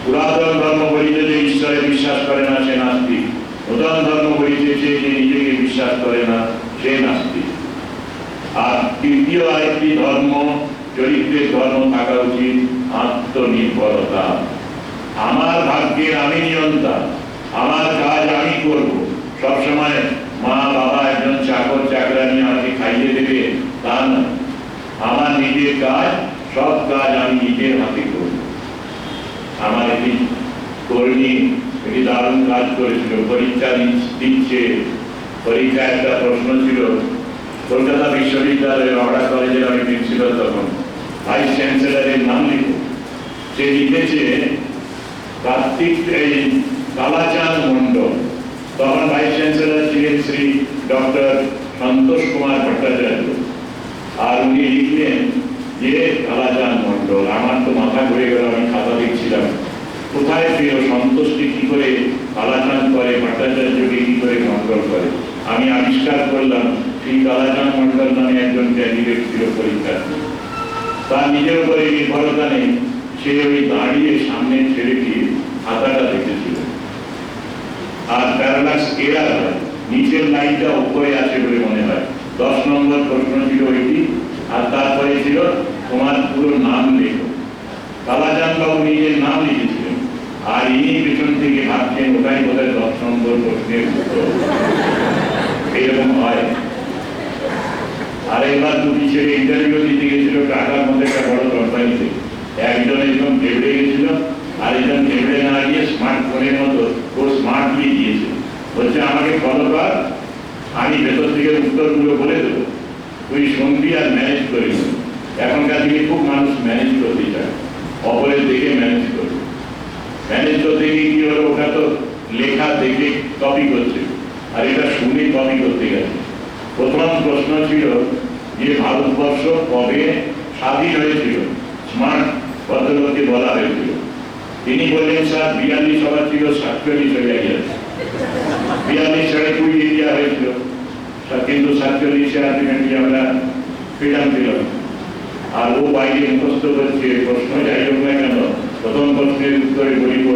পুরাতন ধর্ম বলিতে যে ঈশ্বরে বিশ্বাস করে না সে নাস্তিক, নূতন ধর্ম বলিতেছে যে নিজেকে বিশ্বাস করে না সে নাস্তিক। আর তৃতীয় আরেকটি ধর্ম, চরিত্রের ধর্ম থাকা উচিত আত্মনির্ভরতা। আমার ভাগ্যের আমি নিয়ন্তা, আমার কাজ আমি করব। সবসময় মা বাবা একজন চাকর চাকরানি আমাকে খাইয়ে দেবে তা না, আমার নিজের কাজ, সব কাজ আমি নিজের হাতে করব। আমার একটি কর্মী একটি দারুণ কাজ করেছিল, পরীক্ষা দিচ্ছে, পরীক্ষা একটা প্রশ্ন ছিল কলকাতা বিশ্ববিদ্যালয়ের অর্ডা কলেজের আমি প্রিন্সিপাল, তখন ভাইস চ্যান্সেলরের নাম লিখো। সে লিখেছে কার্তিক কালাচাঁদ মন্ডল, তখন ভাইস চ্যান্সেলর ছিলেন শ্রী ডক্টর সন্তোষ কুমার ভট্টাচার্য। আর উনি লিখলেন যে কালাচাঁদ মন্ডল। আমার তো মাথা ঘুরে গেল, আমি খাতা দেখছিলাম কোথায় পেল, সন্তোষটি কি করে আমি আবিষ্কার করলাম সেই কালাচাঁদ মন্ডল নামে একজন ক্যান্ডিডেট ছিল পরীক্ষার্থী। তার নিজের উপরে নির্ভরতা নেই, সে ওই দাঁড়িয়ে সামনের ছেলেটির হাতাটা দেখেছিল। আর প্যারালাক্স এরার হয়, নিচের লাইনটা উপরে আছে বলে মনে হয়। 10 নম্বর প্রশ্ন ছিল ওইটি, আর তারপরে ছিল তোমার পুরো নাম লেখো। কালাচাঁদ বাবু নিজের নাম লিখেছিলেন, আর ইনি পেছন থেকে ভাবছেন ওটাই বোধহয় 10 নম্বর প্রশ্নের উত্তর। এরকম হয়। আর এবার দুটি ছেলে ইন্টারভিউ দিতে গেছিল টাকার মধ্যে একটা বড় কোম্পানিতে। একজন একদম ঘেবড়ে গেছিল, আর একজন ঘেবড়ে না গিয়ে স্মার্টফোনের মতো ও স্মার্টলি দিয়েছে, বলছে আমাকে ফলো কর, আমি ভেতর থেকে উত্তরগুলো বলে দেবো, তুই শুনবি আর ম্যানেজ করিস। এখনকার দিনে খুব মানুষ ম্যানেজ করতে চায়, অপরের দেখে ম্যানেজ করবে। ম্যানেজ করতে গিয়ে কি হলো, ওটা তো লেখা দেখে কপি করছে, আর এটা শুনে কপি করতে গেছে। প্রথম প্রশ্ন ছিল যে ভারতবর্ষ কবে স্বাধীন হয়েছিল, স্মার্ট ভদ্রলোককে বলা হয়েছিল। তিনি বললেন স্যার 42 সভা ছিল, 47 হয়ে গেছে। 42 সালে কুইট ইন্ডিয়া হয়েছিল, কিন্তু 47 আলটিমেটলি আমরা ফ্রিডম পেলাম। আর ও বাইরে মুখস্থ করছে, প্রশ্ন যাই হোক না কেন, প্রথম প্রশ্নের উত্তরে বলিব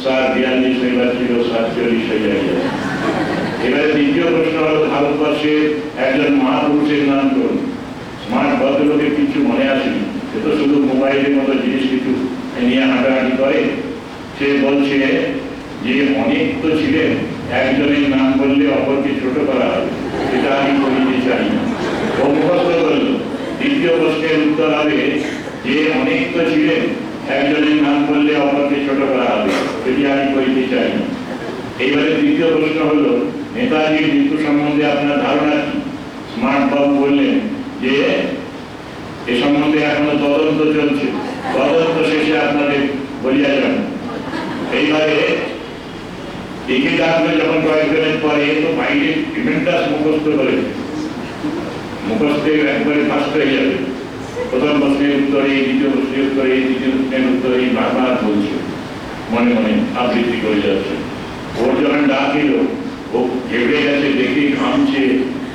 স্যার 42 হয়ে ছিল, 47 হয়ে গেছে। এবারে দ্বিতীয় প্রশ্ন হলো ভারতবর্ষে একজন মহাপুরুষের নাম করুন। স্মার্ট ভদ্রলোকের কিছু মনে আসেনি, সে তো শুধু মোবাইলের মতো জিনিস কিছু নিয়ে হাঁটাহাঁটি করে। সে বলছে যে অনেক তো ছিলেন, একজনের নাম বললে অপরকে ছোট করা হবে, সেটা আমি বলতে চাই না। ও মুখস্থ করল। দ্বিতীয় প্রশ্নের উত্তর হবে যে অনেক তো ছিলেন, একজনের নাম বললে অপরকে ছোট করা হবে, সেটি আমি বলতে চাই না। এইবারে তৃতীয় প্রশ্ন হলো নেতাজির মৃত্যু সম্বন্ধে আপনার ধারণা কি? স্মার্ট বাবু বললেন যে এ সম্বন্ধে এখনো তদন্ত চলছে, তদন্ত শেষে আপনাদের বলিয়া যান। এইবারে একে ডাকলে যখন কয়েকজনের পরে তো বাইরে ট্রিমেন্ডাস মুখস্থ করে, মুখস্থে একবারে ফার্স্ট হয়ে যাবে। প্রথম প্রশ্নের উত্তরে, দ্বিতীয় প্রশ্নের উত্তরে, তৃতীয় প্রশ্নের উত্তরে বারবার বলছে, মনে মনে আবৃত্তি করে যাচ্ছে। ওর যখন ডাক এলো, ও ঘেবড়ে গেছে, দেখে ঘামছে।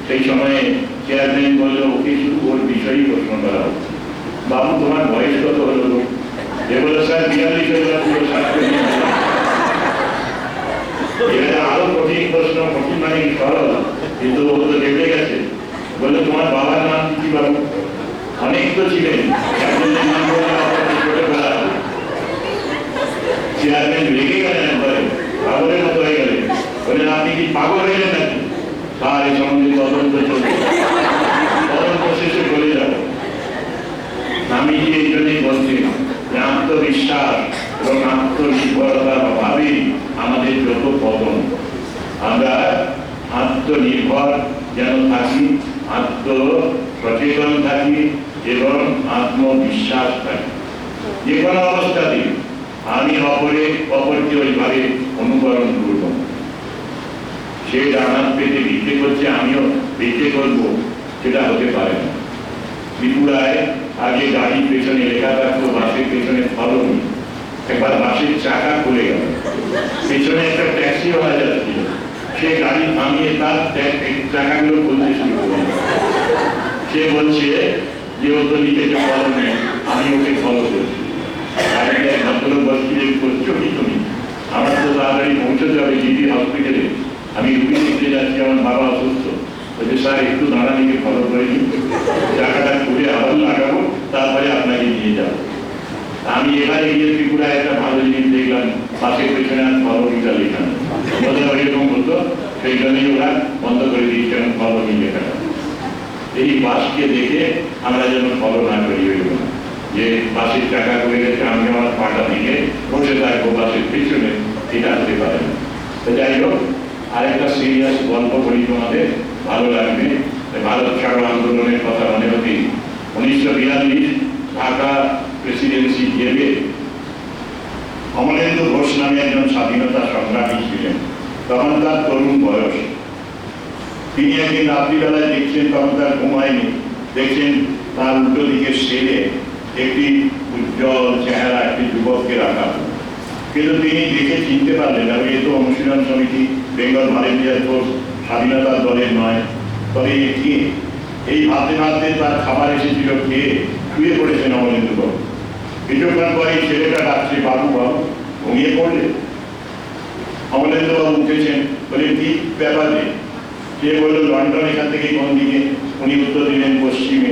সেই সময়ে চেয়ারম্যান বললো ওকে শুধু ওর বিষয়ই প্রশ্ন করা হচ্ছে। বাবু তোমার বয়স কত হলো? এ বললো স্যার 42 হয়ে পুরো 47। এটা আরো কঠিন প্রশ্ন, কঠিন মানে সরল, কিন্তু ও তো ঘেবড়ে গেছে। বললো তোমার বাবার নাম কি বাবু? অনেক তো ছিলেন, চেয়ারম্যান রেগে গেলেন, একবারে পাগলের মতো হয়ে গেলেন। বললেন আপনি কি পাগল হইলেন নাকি? তার এই সম্বন্ধে তদন্ত চলছে, তদন্ত শেষে বলে যাব। আমি যে এই জন্যই বলছি যে আত্মবিশ্বাস এবং আত্মনির্ভরতার অভাবে আমাদের যত পতন। আমরা আত্মনির্ভর যেন থাকি, আত্মসচেতন থাকি এবং আত্মবিশ্বাস থাকি। যে কোনো অবস্থাতে আমি অপরকে ওইভাবে অনুকরণ করব। সে ডানাত পেতে ভিক্ষে করছে, আমিও ভিক্ষে করবো, সেটা হতে পারে না। ত্রিপুরায় আগে গাড়ির পেছনে লেখা থাকতো বাসের পেছনে ফলনি, একবার বাসের চাকা খুলে গেল, পেছনে একটা ট্যাক্সিওয়ালা যাচ্ছিল, সে গাড়ি থামিয়ে তার চাকাগুলো খুলতে শুরু করল। সে বলছে যে ও তো লিখেছে ফলনে, আমি ওকে ফলো করছি। ভদ্রলোক বলছি যে করছো কি তুমি? আমার তো তাড়াতাড়ি পৌঁছতে হবে জিবি হসপিটালে, আমি রুগী দেখতে যাচ্ছি, আমার বাবা অসুস্থ। বলছে স্যার একটু দাঁড়ানিকে ফলো করে নিন, টাকাটা খুলে আবার লাগাবো, তারপরে আপনাকে নিয়ে যাবো। আমি এবারে গিয়ে ত্রিপুরায় একটা ভালো জিনিস দেখলাম, বাসের পেছনে আর ফলনিটা লেখা এরকম হতো, সেই জন্যই ওরা বন্ধ করে দিয়েছে ফলনি লেখাটা। এই বাসকে দেখে আমরা যেন ফলো না করি, হইব না যে বাসের টাকা করে গেছে, আমি আমার পাটা দিকে বসে থাকবো বাসের পিছনে, এটা হতে পারে না। তো যাই হোক, আরেকটা সিরিয়াস গল্প বলি তোমাদের, ভালো লাগবে। ভারত ছাড়ো আন্দোলনের কথা মনে হতে 1942 ঢাকা প্রেসিডেন্সি গেলে অমলেন্দু ঘোষ নামে একজন স্বাধীনতা সংগ্রামী ছিলেন। তখন তার তরুণ বয়স। তিনি একদিন রাত্রিবেলায় দেখছেন, তখন তার ঘুমায়নি, দেখছেন তার উল্টো দিকে সেরে একটি উজ্জ্বল চেহারা একটি যুবককে রাখা। কিন্তু তিনি দেখে চিনতে পারলেন না, এ তো অনুশীলন সমিতি, বেঙ্গল ভলেন্টিয়ার ফোর্স স্বাধীনতার দলের নয়, তবে কে? এই ভাবতে ভাবতে তার খাবার এসেছিল, খেয়ে শুয়ে পড়েছেন অমলেন্দুবাবু। কিছুক্ষণ পরে ছেলেটা ডাকছে, বাবু বাবু, ঘুমিয়ে পড়লে? অমলেন্দুবাবু উঠেছেন, বলে কি ব্যাপার রে? সে বলল, লন্ডন এখান থেকে কোন দিকে? উনি উত্তর দিলেন, পশ্চিমে।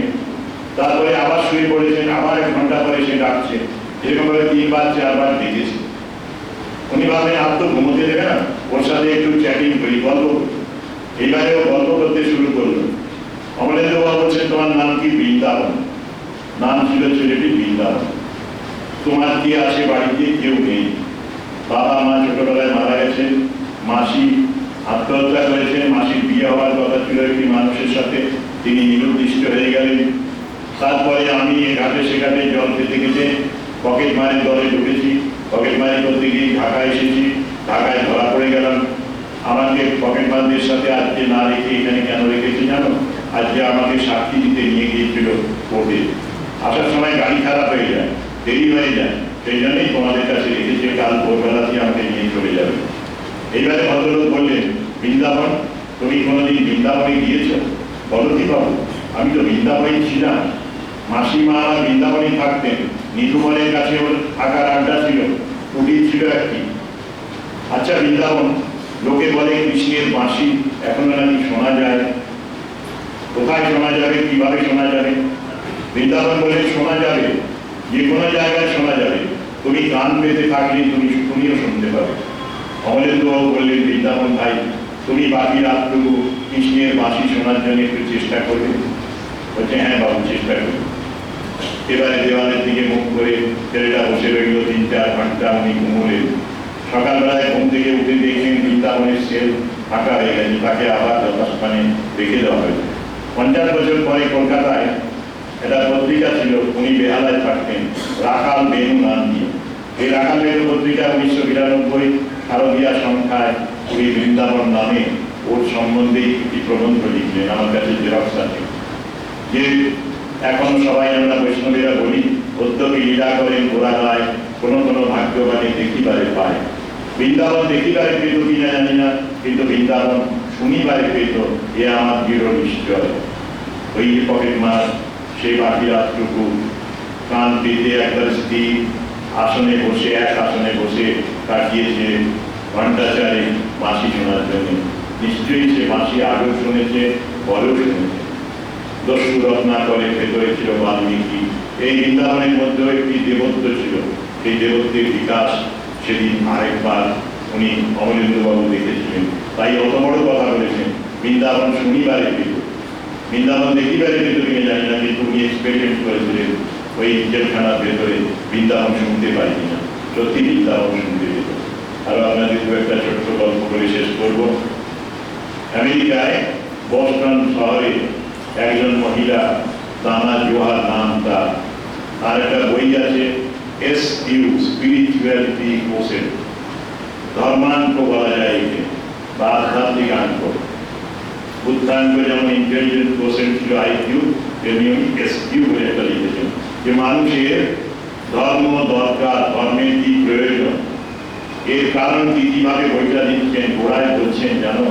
তারপরে আবার শুয়ে পড়েছেন, আবার 1 ঘন্টা পরে সে ডাকছে, এরকম ভাবে 3বার 4বার ডেকেছে। উনি ভাবলেন আর তো ঘুমোতে দেবে না, ওর সাথে একটু চ্যাটিং করি, গল্প করি। এইবারে ও গল্প করতে শুরু করলো। অমলেন্দুবাবু বলছেন, তোমার নাম কি? বৃন্দাবন। নাম ছিল ছেলেটি বৃন্দাবন। তোমার কি আছে বাড়িতে? কেউ নেই। বাবা মা ছোটবেলায় মারা গেছেন, মাসি আত্মহত্যা করেছেন, মাসির বিয়ে হওয়ার কথা ছিল একটি মানুষের সাথে, তিনি নিরুদ্দিষ্ট হয়ে গেলেন। তারপরে আমি এ ঘাটে সেখানে জল খেতে খেতে পকেট মারের দলে ঢুকেছি। পকেট মারি করতে গিয়ে ঢাকায় এসেছি, ঢাকায় ধরা পড়ে গেলাম। আমাকে পকেট মারদের সাথে আজকে না রেখে এখানে কেন রেখেছি জানো? আজকে আমাকে সাক্ষী দিতে নিয়ে গিয়েছিল কোর্টে। আসার সময় গাড়ি খারাপ হয়ে যায়, দেরি হয়ে যায়, সেই জন্যই তোমাদের কাছে রেখেছে, কাল ভোরবেলাতেই আমাকে নিয়ে চলে যাবে। এইবারে ভদ্রলোক বললেন, বৃন্দাবন, তুমি কোনোদিন বৃন্দাবনে গিয়েছ? বলো কি বাবু, আমি তো বৃন্দাবনে ছিলাম। মাসিমা আমার বৃন্দাবনে থাকতেন, নিধুবনের কাছে ওর থাকার আড্ডা ছিল, কুটির ছিল একটি। আচ্ছা বৃন্দাবন, লোকে বলে কৃষ্ণের বাঁশি এখনো নাকি শোনা যায়। কোথায় শোনা যাবে, কিভাবে শোনা যাবে? বৃন্দাবন বলে শোনা যাবে, যে কোনো জায়গায় শোনা যাবে, তুমি কান পেতে থাকলে তুমিও শুনতে পাবে। অমলেন্দুবাবু বললেন, বৃন্দাবন ভাই, তুমি বাকি রাতটুকু কৃষ্ণের বাঁশি শোনার জন্য একটু চেষ্টা করবে? বলছে, হ্যাঁ বাবু, চেষ্টা করি। এবারে দেওয়ালের দিকে মুখ করে ছেলেটা বসে রইল 3-4 ঘন্টা। উনি ঘুমোলেন। সকালবেলায় ঘুম থেকে উঠে দেখলেন বৃন্দাবনের সেল ফাঁকা হয়ে গেছে, তাকে আবার যথাস্থানে রেখে দেওয়া হয়েছে। 50 বছর পরে কলকাতায় একটা পত্রিকা ছিল, উনি বেহালায় থাকতেন, রাখাল বেনু নাম দিয়ে। এই রাখাল বেনু পত্রিকা 1992 শারদীয়া সংখ্যায় উনি বৃন্দাবন নামে ওর সম্বন্ধে একটি প্রবন্ধ লিখলেন। আমার কাছে জেরক্স আছে। যে এখন সবাই আমরা বৈষ্ণবীরা বলি, অদ্যপি লীলা করেন ঘোরা গায়, কোনো কোনো ভাগ্যবানে দেখিবারে পায়। বৃন্দাবন দেখিবারে পেত কিনা জানি না, কিন্তু বৃন্দাবন শুনিবারে পেত, এ আমার দৃঢ় নিশ্চয়। ওই পকেট মার সেই বাকি রাতটুকু কান পেতে একবার স্থির আসনে বসে, এক আসনে বসে কাটিয়েছে ঘন্টা 4 বাঁশি শোনার জন্য। নিশ্চয়ই সে বাঁশি আগেও শুনেছে, পরেও শুনেছে। দস্যু রত্নাকরের ভেতরে ছিল বাল্মীকি। এই বৃন্দাবনের মধ্যে একটি দেবত্ব ছিল, সেই দেবত্বের বিকাশ সেদিন আরেকবার উনি অমলেন্দুবাবু দেখেছিলেন। তাই অত বড় কথা বলেছেন, বৃন্দাবন শুনিবারে পেত। বৃন্দাবন দেখিবারে পেত কিনে জানি না, কিন্তু উনি এক্সপেরিমেন্ট করেছিলেন ওই জেলখানার ভেতরে বৃন্দাবন শুনতে পাই কিনা। সত্যি বৃন্দাবন শুনতে পেত। আরো আপনাদের দু একটা ছোট্ট গল্প করে শেষ করব। আমেরিকায় বস্টন শহরে একজন মহিলা, দানা জোহার নাম তার। আর একটা বই আছে, SQ স্পিরিচুয়ালিটি কোসেট, ধর্মাঙ্ক বলা যায় একে, বা আধ্যাত্মিক অঙ্ক। বুদ্ধাঙ্ক যেমন ইন্টেলিজেন্স কোসেট ছিল IQ, তেমনি SQ বলে একটা লিখেছেন, যে মানুষের ধর্ম দরকার, ধর্মের কি প্রয়োজন, এর কারণ কি, কিভাবে বইটা লিখছেন। গোড়ায় বলছেন, জানো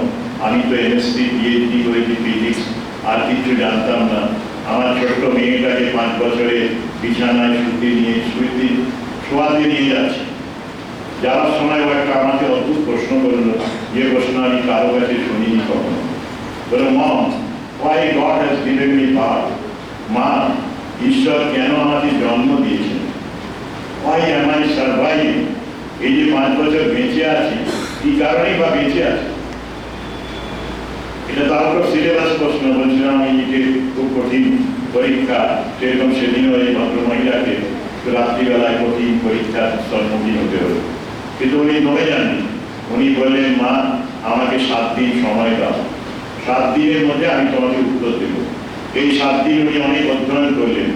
আমি তো MSc PhD করেছি ফিজিক্স, আর কিছু জানতাম না। আমার ছোট্ট মেয়েটাকে 5 বছরে বিছানায় শোয়াতে নিয়ে যাচ্ছি। যাওয়ার সময় ও একটা আমাকে অদ্ভুত প্রশ্ন করলো, যে প্রশ্ন আমি কারো কাছে শুনিনি কখনো। বললো, মম, why God has given me birth? মা, ঈশ্বর কেন আমাকে জন্ম দিয়েছেন? Why am I surviving? এই যে 5 বছর বেঁচে আছি, কি কারণেই বা বেঁচে আছি? এটা তারপর সিলেবাস প্রশ্ন। বলছিলাম আমি যে খুব কঠিন পরীক্ষা, সেরকম সেদিনও এই ভদ্রমহিলাকে রাত্রিবেলায় কঠিন পরীক্ষার সম্মুখীন হতে হলো। কিন্তু উনি নড়ে যাননি। উনি বললেন, মা, আমাকে 7 দিন সময় দাও, 7 দিনের মধ্যে আমি তোমাকে উত্তর দেব। এই 7 দিন উনি অনেক অধ্যয়ন করলেন,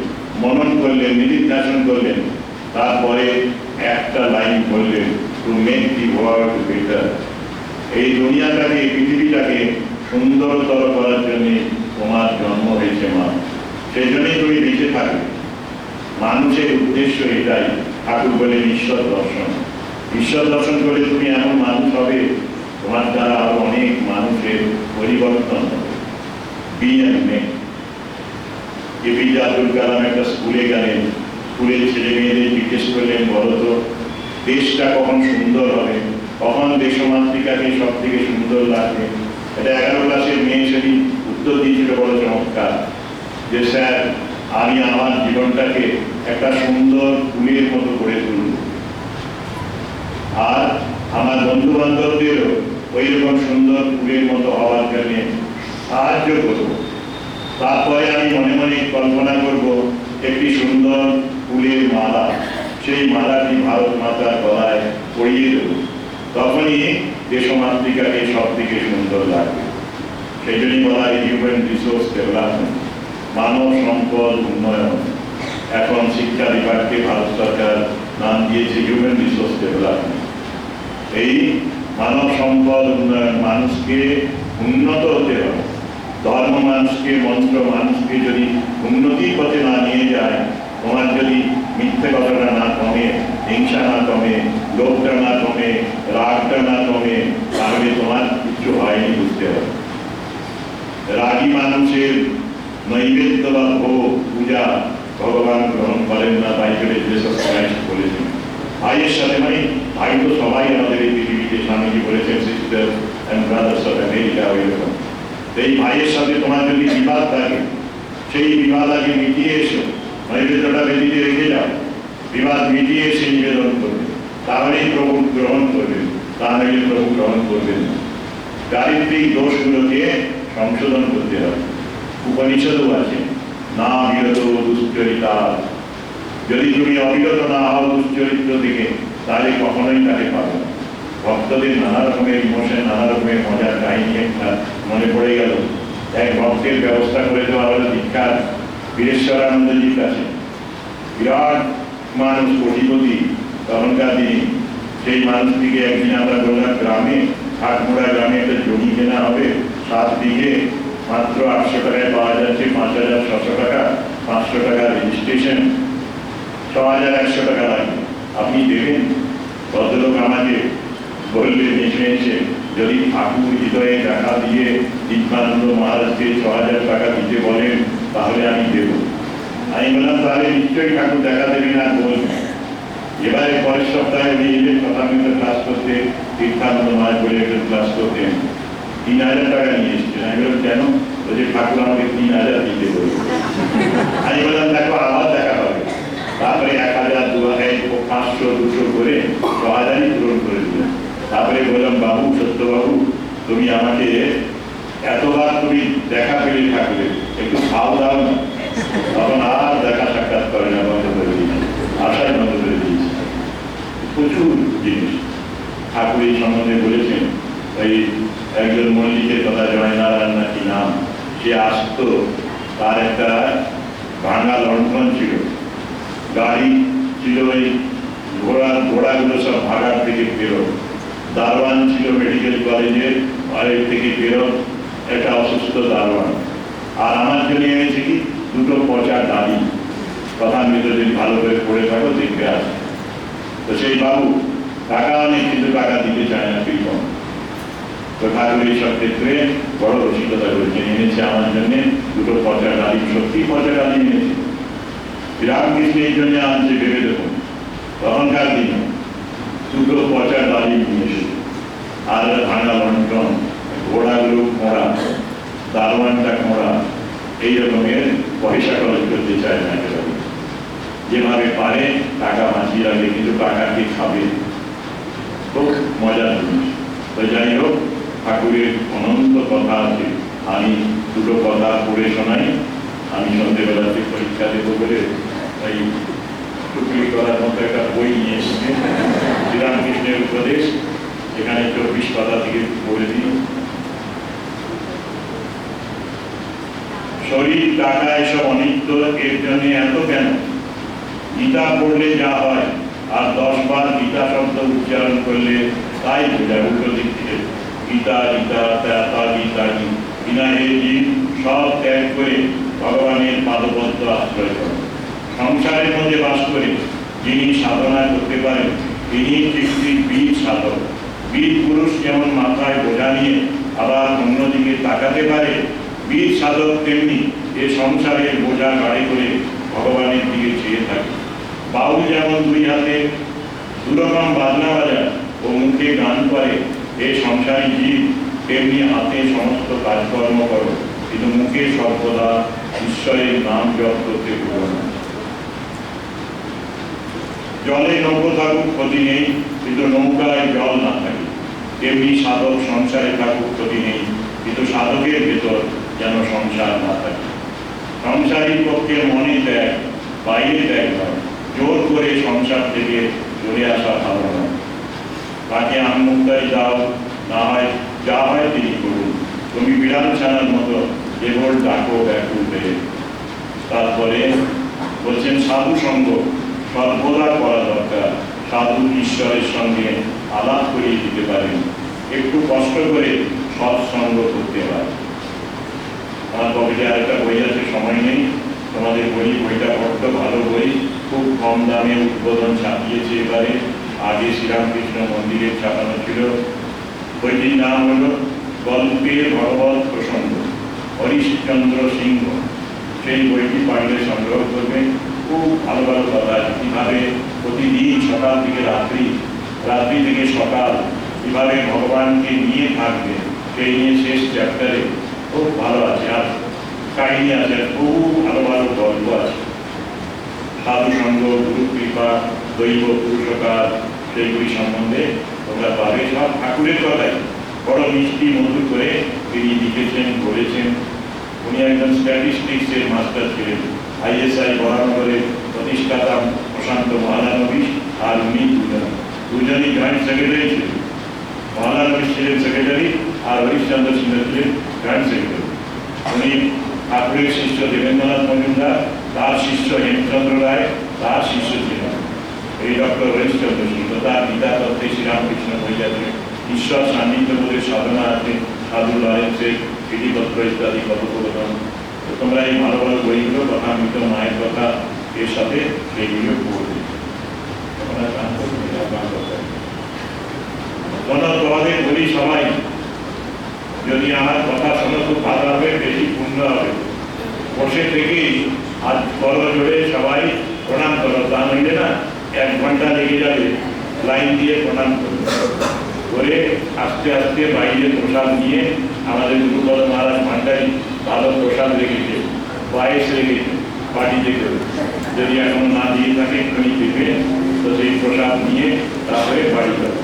মনন করলেন, নিদিধ্যাসন করলেন। তারপরে একটা লাইন বললেন, to make the world better. এই দুনিয়াটাকে, পৃথিবীটাকে সুন্দরতর করার জন্য তোমার জন্ম হয়েছে মা, সেই জন্যই তুমি বেঁচে থাকবে। মানুষের উদ্দেশ্য এটাই। ঠাকুর বলেন ঈশ্বর দর্শন। ঈশ্বর দর্শন করে তুমি এমন মানুষ হবে তোমার দ্বারা আরো অনেক মানুষের পরিবর্তন হবে। Be and make. APJ Abdul Kalam একটা স্কুলে গেলেন, স্কুলের ছেলে মেয়েদের জিজ্ঞেস করলেন, বলো তো দেশটা কখন সুন্দর হবে, কখন দেশমাতৃকাকে সব থেকে সুন্দর লাগবে? এটা 11 ক্লাসের মেয়ে সেদিন উত্তর দিয়েছিল বড় চমৎকার, যে স্যার আমি আমার জীবনটাকে একটা সুন্দর ফুলের মতো করে তুলব, আর আমার বন্ধু বান্ধবদেরও ওই রকম সুন্দর ফুলের মতো হওয়ার জন্য সাহায্য করব। তারপরে আমি মনে মনে কল্পনা করব একটি সুন্দর ফুলের মালা, সেই মালাটি ভারত মাতার গলায় পরিয়ে দেব, তখনই দেশমাতৃকাকে সব থেকে সুন্দর লাগবে। সেই জন্যই বলা হয় হিউম্যান রিসোর্স ডেভেলপমেন্ট, মানব সম্পদ উন্নয়ন। এখন শিক্ষা বিভাগকে ভারত সরকার নাম দিয়েছে হিউম্যান রিসোর্স ডেভেলপমেন্ট। এই মানব সম্পদ উন্নয়ন, মানুষকে উন্নত হতে হবে। ধর্ম মানুষকে, মন্ত্র মানুষকে যদি উন্নতির পথে না নিয়ে যায়, তোমার যদি মিথ্যে কথাটা না কমে, হিংসা না কমে, লোভটা না কমে, রাগটা না কমে, তাহলে তোমার কিছু হয়নি, বুঝতে হবে। রাগী মানুষের নৈবেদ্য বা ভোগ পূজা ভগবান গ্রহণ করেন না, বাইবেলে যেসব ক্রাইস্ট বলেছেন। ভাইয়ের সাথে, মানে ভাই তো সবাই আমাদের এই পৃথিবীতে, স্বামীজি বলেছেন sister and brothers of America, ওইরকম। এই ভাইয়ের সাথে তোমার যদি বিবাদ থাকে, সেই বিবাদ আগে মিটিয়ে এসো, নৈবেদ্যটা বেদিতে রেখে যাও, বিবাদ মিটিয়ে এসে নিবেদন করবে, তাহলেই প্রভু গ্রহণ করবেন, তাহলে প্রভু গ্রহণ করবেন। চারিত্রিক দোষগুলোকে সংশোধন করতে হবে। উপনিষদও আছে, না বিরত দুশ্চরিতা। যদি তুমি অবিরত না হও দুশ্চরিত্র দিকে, তাহলে কখনোই তাকে পাবে না। ভক্তদের নানা রকমের ইমোশন, নানা রকমের মজার কাহিনী একটা মনে পড়ে গেল। এক ভক্তের ব্যবস্থা করে দেওয়া হলো দীক্ষার বীরেশ্বরানন্দজির কাছে। বিরাট মানুষ, কোটিপতি তখনকার দিনে। সেই মানুষটিকে একদিন আমরা বললাম, গ্রামে হাটমোড়া গ্রামে একটা জমি কেনা হবে 7 বিঘে, মাত্র 800 টাকায় পাওয়া যাচ্ছে, 5,600 টাকা, 500 টাকা রেজিস্ট্রেশন, 6,100 টাকা লাগবে, আপনি দেবেন? ভদ্রলোক আমাকে বললেন এসে এসে, যদি ঠাকুর হৃদয়ে দেখা দিয়ে দীপানন্দ মহারাজকে 6,000 টাকা দিতে বলেন, তাহলে আমি দেব। আমি বললাম, তাহলে নিশ্চয়ই ঠাকুর দেখা দেবেন, আর বলবেন। এবারে পরের সপ্তাহে উনি এলেন কথামৃত ক্লাস করতে, দীপানন্দ মহারাজ বলে একটা ক্লাস করতেন। 3,000 টাকা নিয়ে এসছেন। আমি বললাম, কেন? বলছে ঠাকুর আমাকে 3,000 দিতে বলবে। আমি বললাম, দেখো আবার দেখা হবে। তারপরে 1,000, 2,000, 500, 200 করে 6,000ই পূরণ করে দিলেন। তারপরে বললাম, বাবু, সত্যবাবু, তুমি আমাকে এতবার তুমি দেখা পেলে থাকলে, একটু খাও দাও না। তখন আর দেখা সাক্ষাৎ করে না, বন্ধ করে দিয়েছি, আশাই বন্ধ করে দিয়েছি। প্রচুর জিনিস ঠাকুর এই সম্বন্ধে বলেছেন। ওই একজন মল্লিকের কথা, জয়নারায়ণ নাকি নাম, সে আসতো, তার একটা ভাঙা লণ্ঠন ছিল, গাড়ি ছিল, ওই ঘোড়াগুলো সব ভাগার থেকে ফেরত, দারোয়ান ছিল মেডিকেল কলেজের বাইরের থেকে ফেরত, একটা অসুস্থ দারোয়ান। আর আমার জন্য এনেছে কি 2টো পচা ডালি। কথামৃত যদি ভালো করে পড়ে থাকো দেখবে আসে। তো সেই বাবু টাকা অনেক, কিন্তু টাকা দিতে চায় না, কৃপণ। তো ঠাকুর এইসব ক্ষেত্রে বড় রসিকতা করেছেন, এনেছে আমার জন্য 2টো পচা ডালি। সত্যি পচা ডালি এনেছে, রামকৃষ্ণ এই জন্য আনছে, ভেবে দেখুন। তখনকার দিনে 2টো পচা ডালি নিয়ে এসেছে, আর ভাঙা লণ্ঠন, ঘোড়াগুলো খোঁড়া, দারোয়ানটা খোঁড়া। এই রকমের পয়সা খরচ করতে চায় না একেবারে, যেভাবে পারে টাকা বাঁচিয়ে রাখে, কিন্তু টাকাকে খাবে। খুব মজার জিনিস। তো যাই হোক, ঠাকুরের অনন্ত কথা আছে। আমি 2টো কথা পড়ে শোনাই। আমি সন্ধ্যেবেলাতে পরীক্ষা দেবো বলে এই টুকলি করার মতো একটা বই নিয়ে এসেছি, শ্রীরামকৃষ্ণের উপদেশ। এখানে 24 কথা থেকে পড়ে দিই। শরীর, টাকা এসব অনিত্য, এর জন্য এত কেন? গীতা পড়লে যা হয়, আর 10 বার গীতা শব্দ উচ্চারণ করলে তাই বোঝায়। উল্টো দিক থেকে গীতা গীতা তা গীতা কিনা, হে জীব, সব ত্যাগ করে ভগবানের পাদপদ্ম আশ্রয় করে। সংসারের মধ্যে বাস করে যিনি সাধনা করতে পারেন, তিনি ঠিক বীর সাধক। বীর পুরুষ যেমন মাথা মাথায় বোঝা নিয়ে আবার অন্যদিকে তাকাতে পারে, বীর সাধক তেমনি এ সংসারের বোঝা গাড়ি করে ভগবানের দিকে চেয়ে থাকে। বাউল যেমন দুই হাতে দুরকম বাজনা বাজায় ও মুখে গান করে, এ সংসারী জীব তেমনি হাতে সমস্ত কাজকর্ম করো, কিন্তু মুখে সর্বদা ঈশ্বরের নাম জপ করতে ভুলো না। জলে নৌকো থাকুক ক্ষতি নেই, কিন্তু নৌকায় জল না থাকে, তেমনি সাধক সংসারে থাকুক ক্ষতি নেই, কিন্তু সাধকের ভেতর যেন সংসার না থাকে। সংসারীর পক্ষে মনে ত্যাগ, বাইরে ত্যাগ নয়, জোর করে সংসার থেকে চলে আসা ভালো নয়। তাকে আনমুক্তাই দাও, না হয় যা হয় তিনি করুন, তুমি বিড়াল ছানার মতো কেবল ডাকো ব্যাকুল পেয়ে। তারপরে বলছেন সাধু সঙ্গ সর্বদা করা দরকার। সাধু ঈশ্বরের সঙ্গে আলাপ করিয়ে দিতে পারেন, একটু কষ্ট করে সৎসঙ্গ করতে হয়। আমার পকেটে আরেকটা বই আছে, সময় নেই তোমাদের বলি, বইটা বড্ড ভালো বই, খুব কম দামে উদ্বোধন ছাপিয়েছে এবারে, আগে শ্রীরামকৃষ্ণ মন্দিরে ছাপানো ছিল। বইটির নাম হল গল্পের ভগবত প্রসঙ্গ, হরিশচন্দ্র সিংহ। সেই বইটি পাঠলে সংগ্রহ করবে, খুব ভালো ভালো কথা আছে, কীভাবে প্রতিদিন সকাল থেকে রাত্রি, রাত্রি থেকে সকাল কীভাবে ভগবানকে নিয়ে থাকবে সেই নিয়ে শেষ চ্যাপ্টারে খুব ভালো আছে, আর কাহিনী আছে, খুব ভালো ভালো গল্প আছে। সাধু সঙ্গ, গুরু কৃপা, দৈব পুরুষকার, সেইগুলি সম্বন্ধে তোমরা পাবে। সব ঠাকুরের কথাই বড় মিষ্টি মধুর করে তিনি লিখেছেন, বলেছেন। উনি একজন স্ট্যাটিস্টিক্সের মাস্টার ছিলেন, ISI বরানগরের প্রতিষ্ঠাতা প্রশান্ত মহালানবিশ আর উনি দুজনই জয়েন্ট সেক্রেটারি ছিলেন। মহালানবিশ ছিলেন সেক্রেটারি আর হরিশচন্দ্র সিংহ ছিলেন জয়েন্ট সেক্রেটারি। উনি ঠাকুরের শিষ্য দেবেন্দ্রনাথ মজুমদার, তার শিষ্য হেমচন্দ্র রায়, তার শিষ্য ছিলেন এই ডক্টর হরিশচন্দ্র সিংহ। তার গীতা তত্ত্বে শ্রীরামকৃষ্ণ বই আছে, ঈশ্বর সান্নিধ্য বলে সাধনা আছে, সাধু লরেন্সের বিধিপত্র ইত্যাদি কথোপকথন। তোমরা এই ভালো ভালো বইগুলো, কথামৃত মায়ের কথা এর সাথে সেইগুলো পড়বে। তোমাদের বলি সবাই যদি আমার কথা শোনো খুব ভালো হবে, বেশি পূর্ণ হবে। বসে থেকেই আজ করো জোরে সবাই প্রণাম করো, তা নইলে না 1 ঘন্টা লেগে যাবে লাইন দিয়ে প্রণাম করবে। করে আস্তে আস্তে বাইরে প্রসাদ নিয়ে, আমাদের গুরুপদ মহারাজ ভান্ডারী ভালো প্রসাদ রেখেছে, পায়েস রেখেছে, বাড়িতে করে যদি এখন না দিয়ে থাকে এক্ষুনি দেবে, তো সেই প্রসাদ নিয়ে তারপরে বাড়ি যাবে।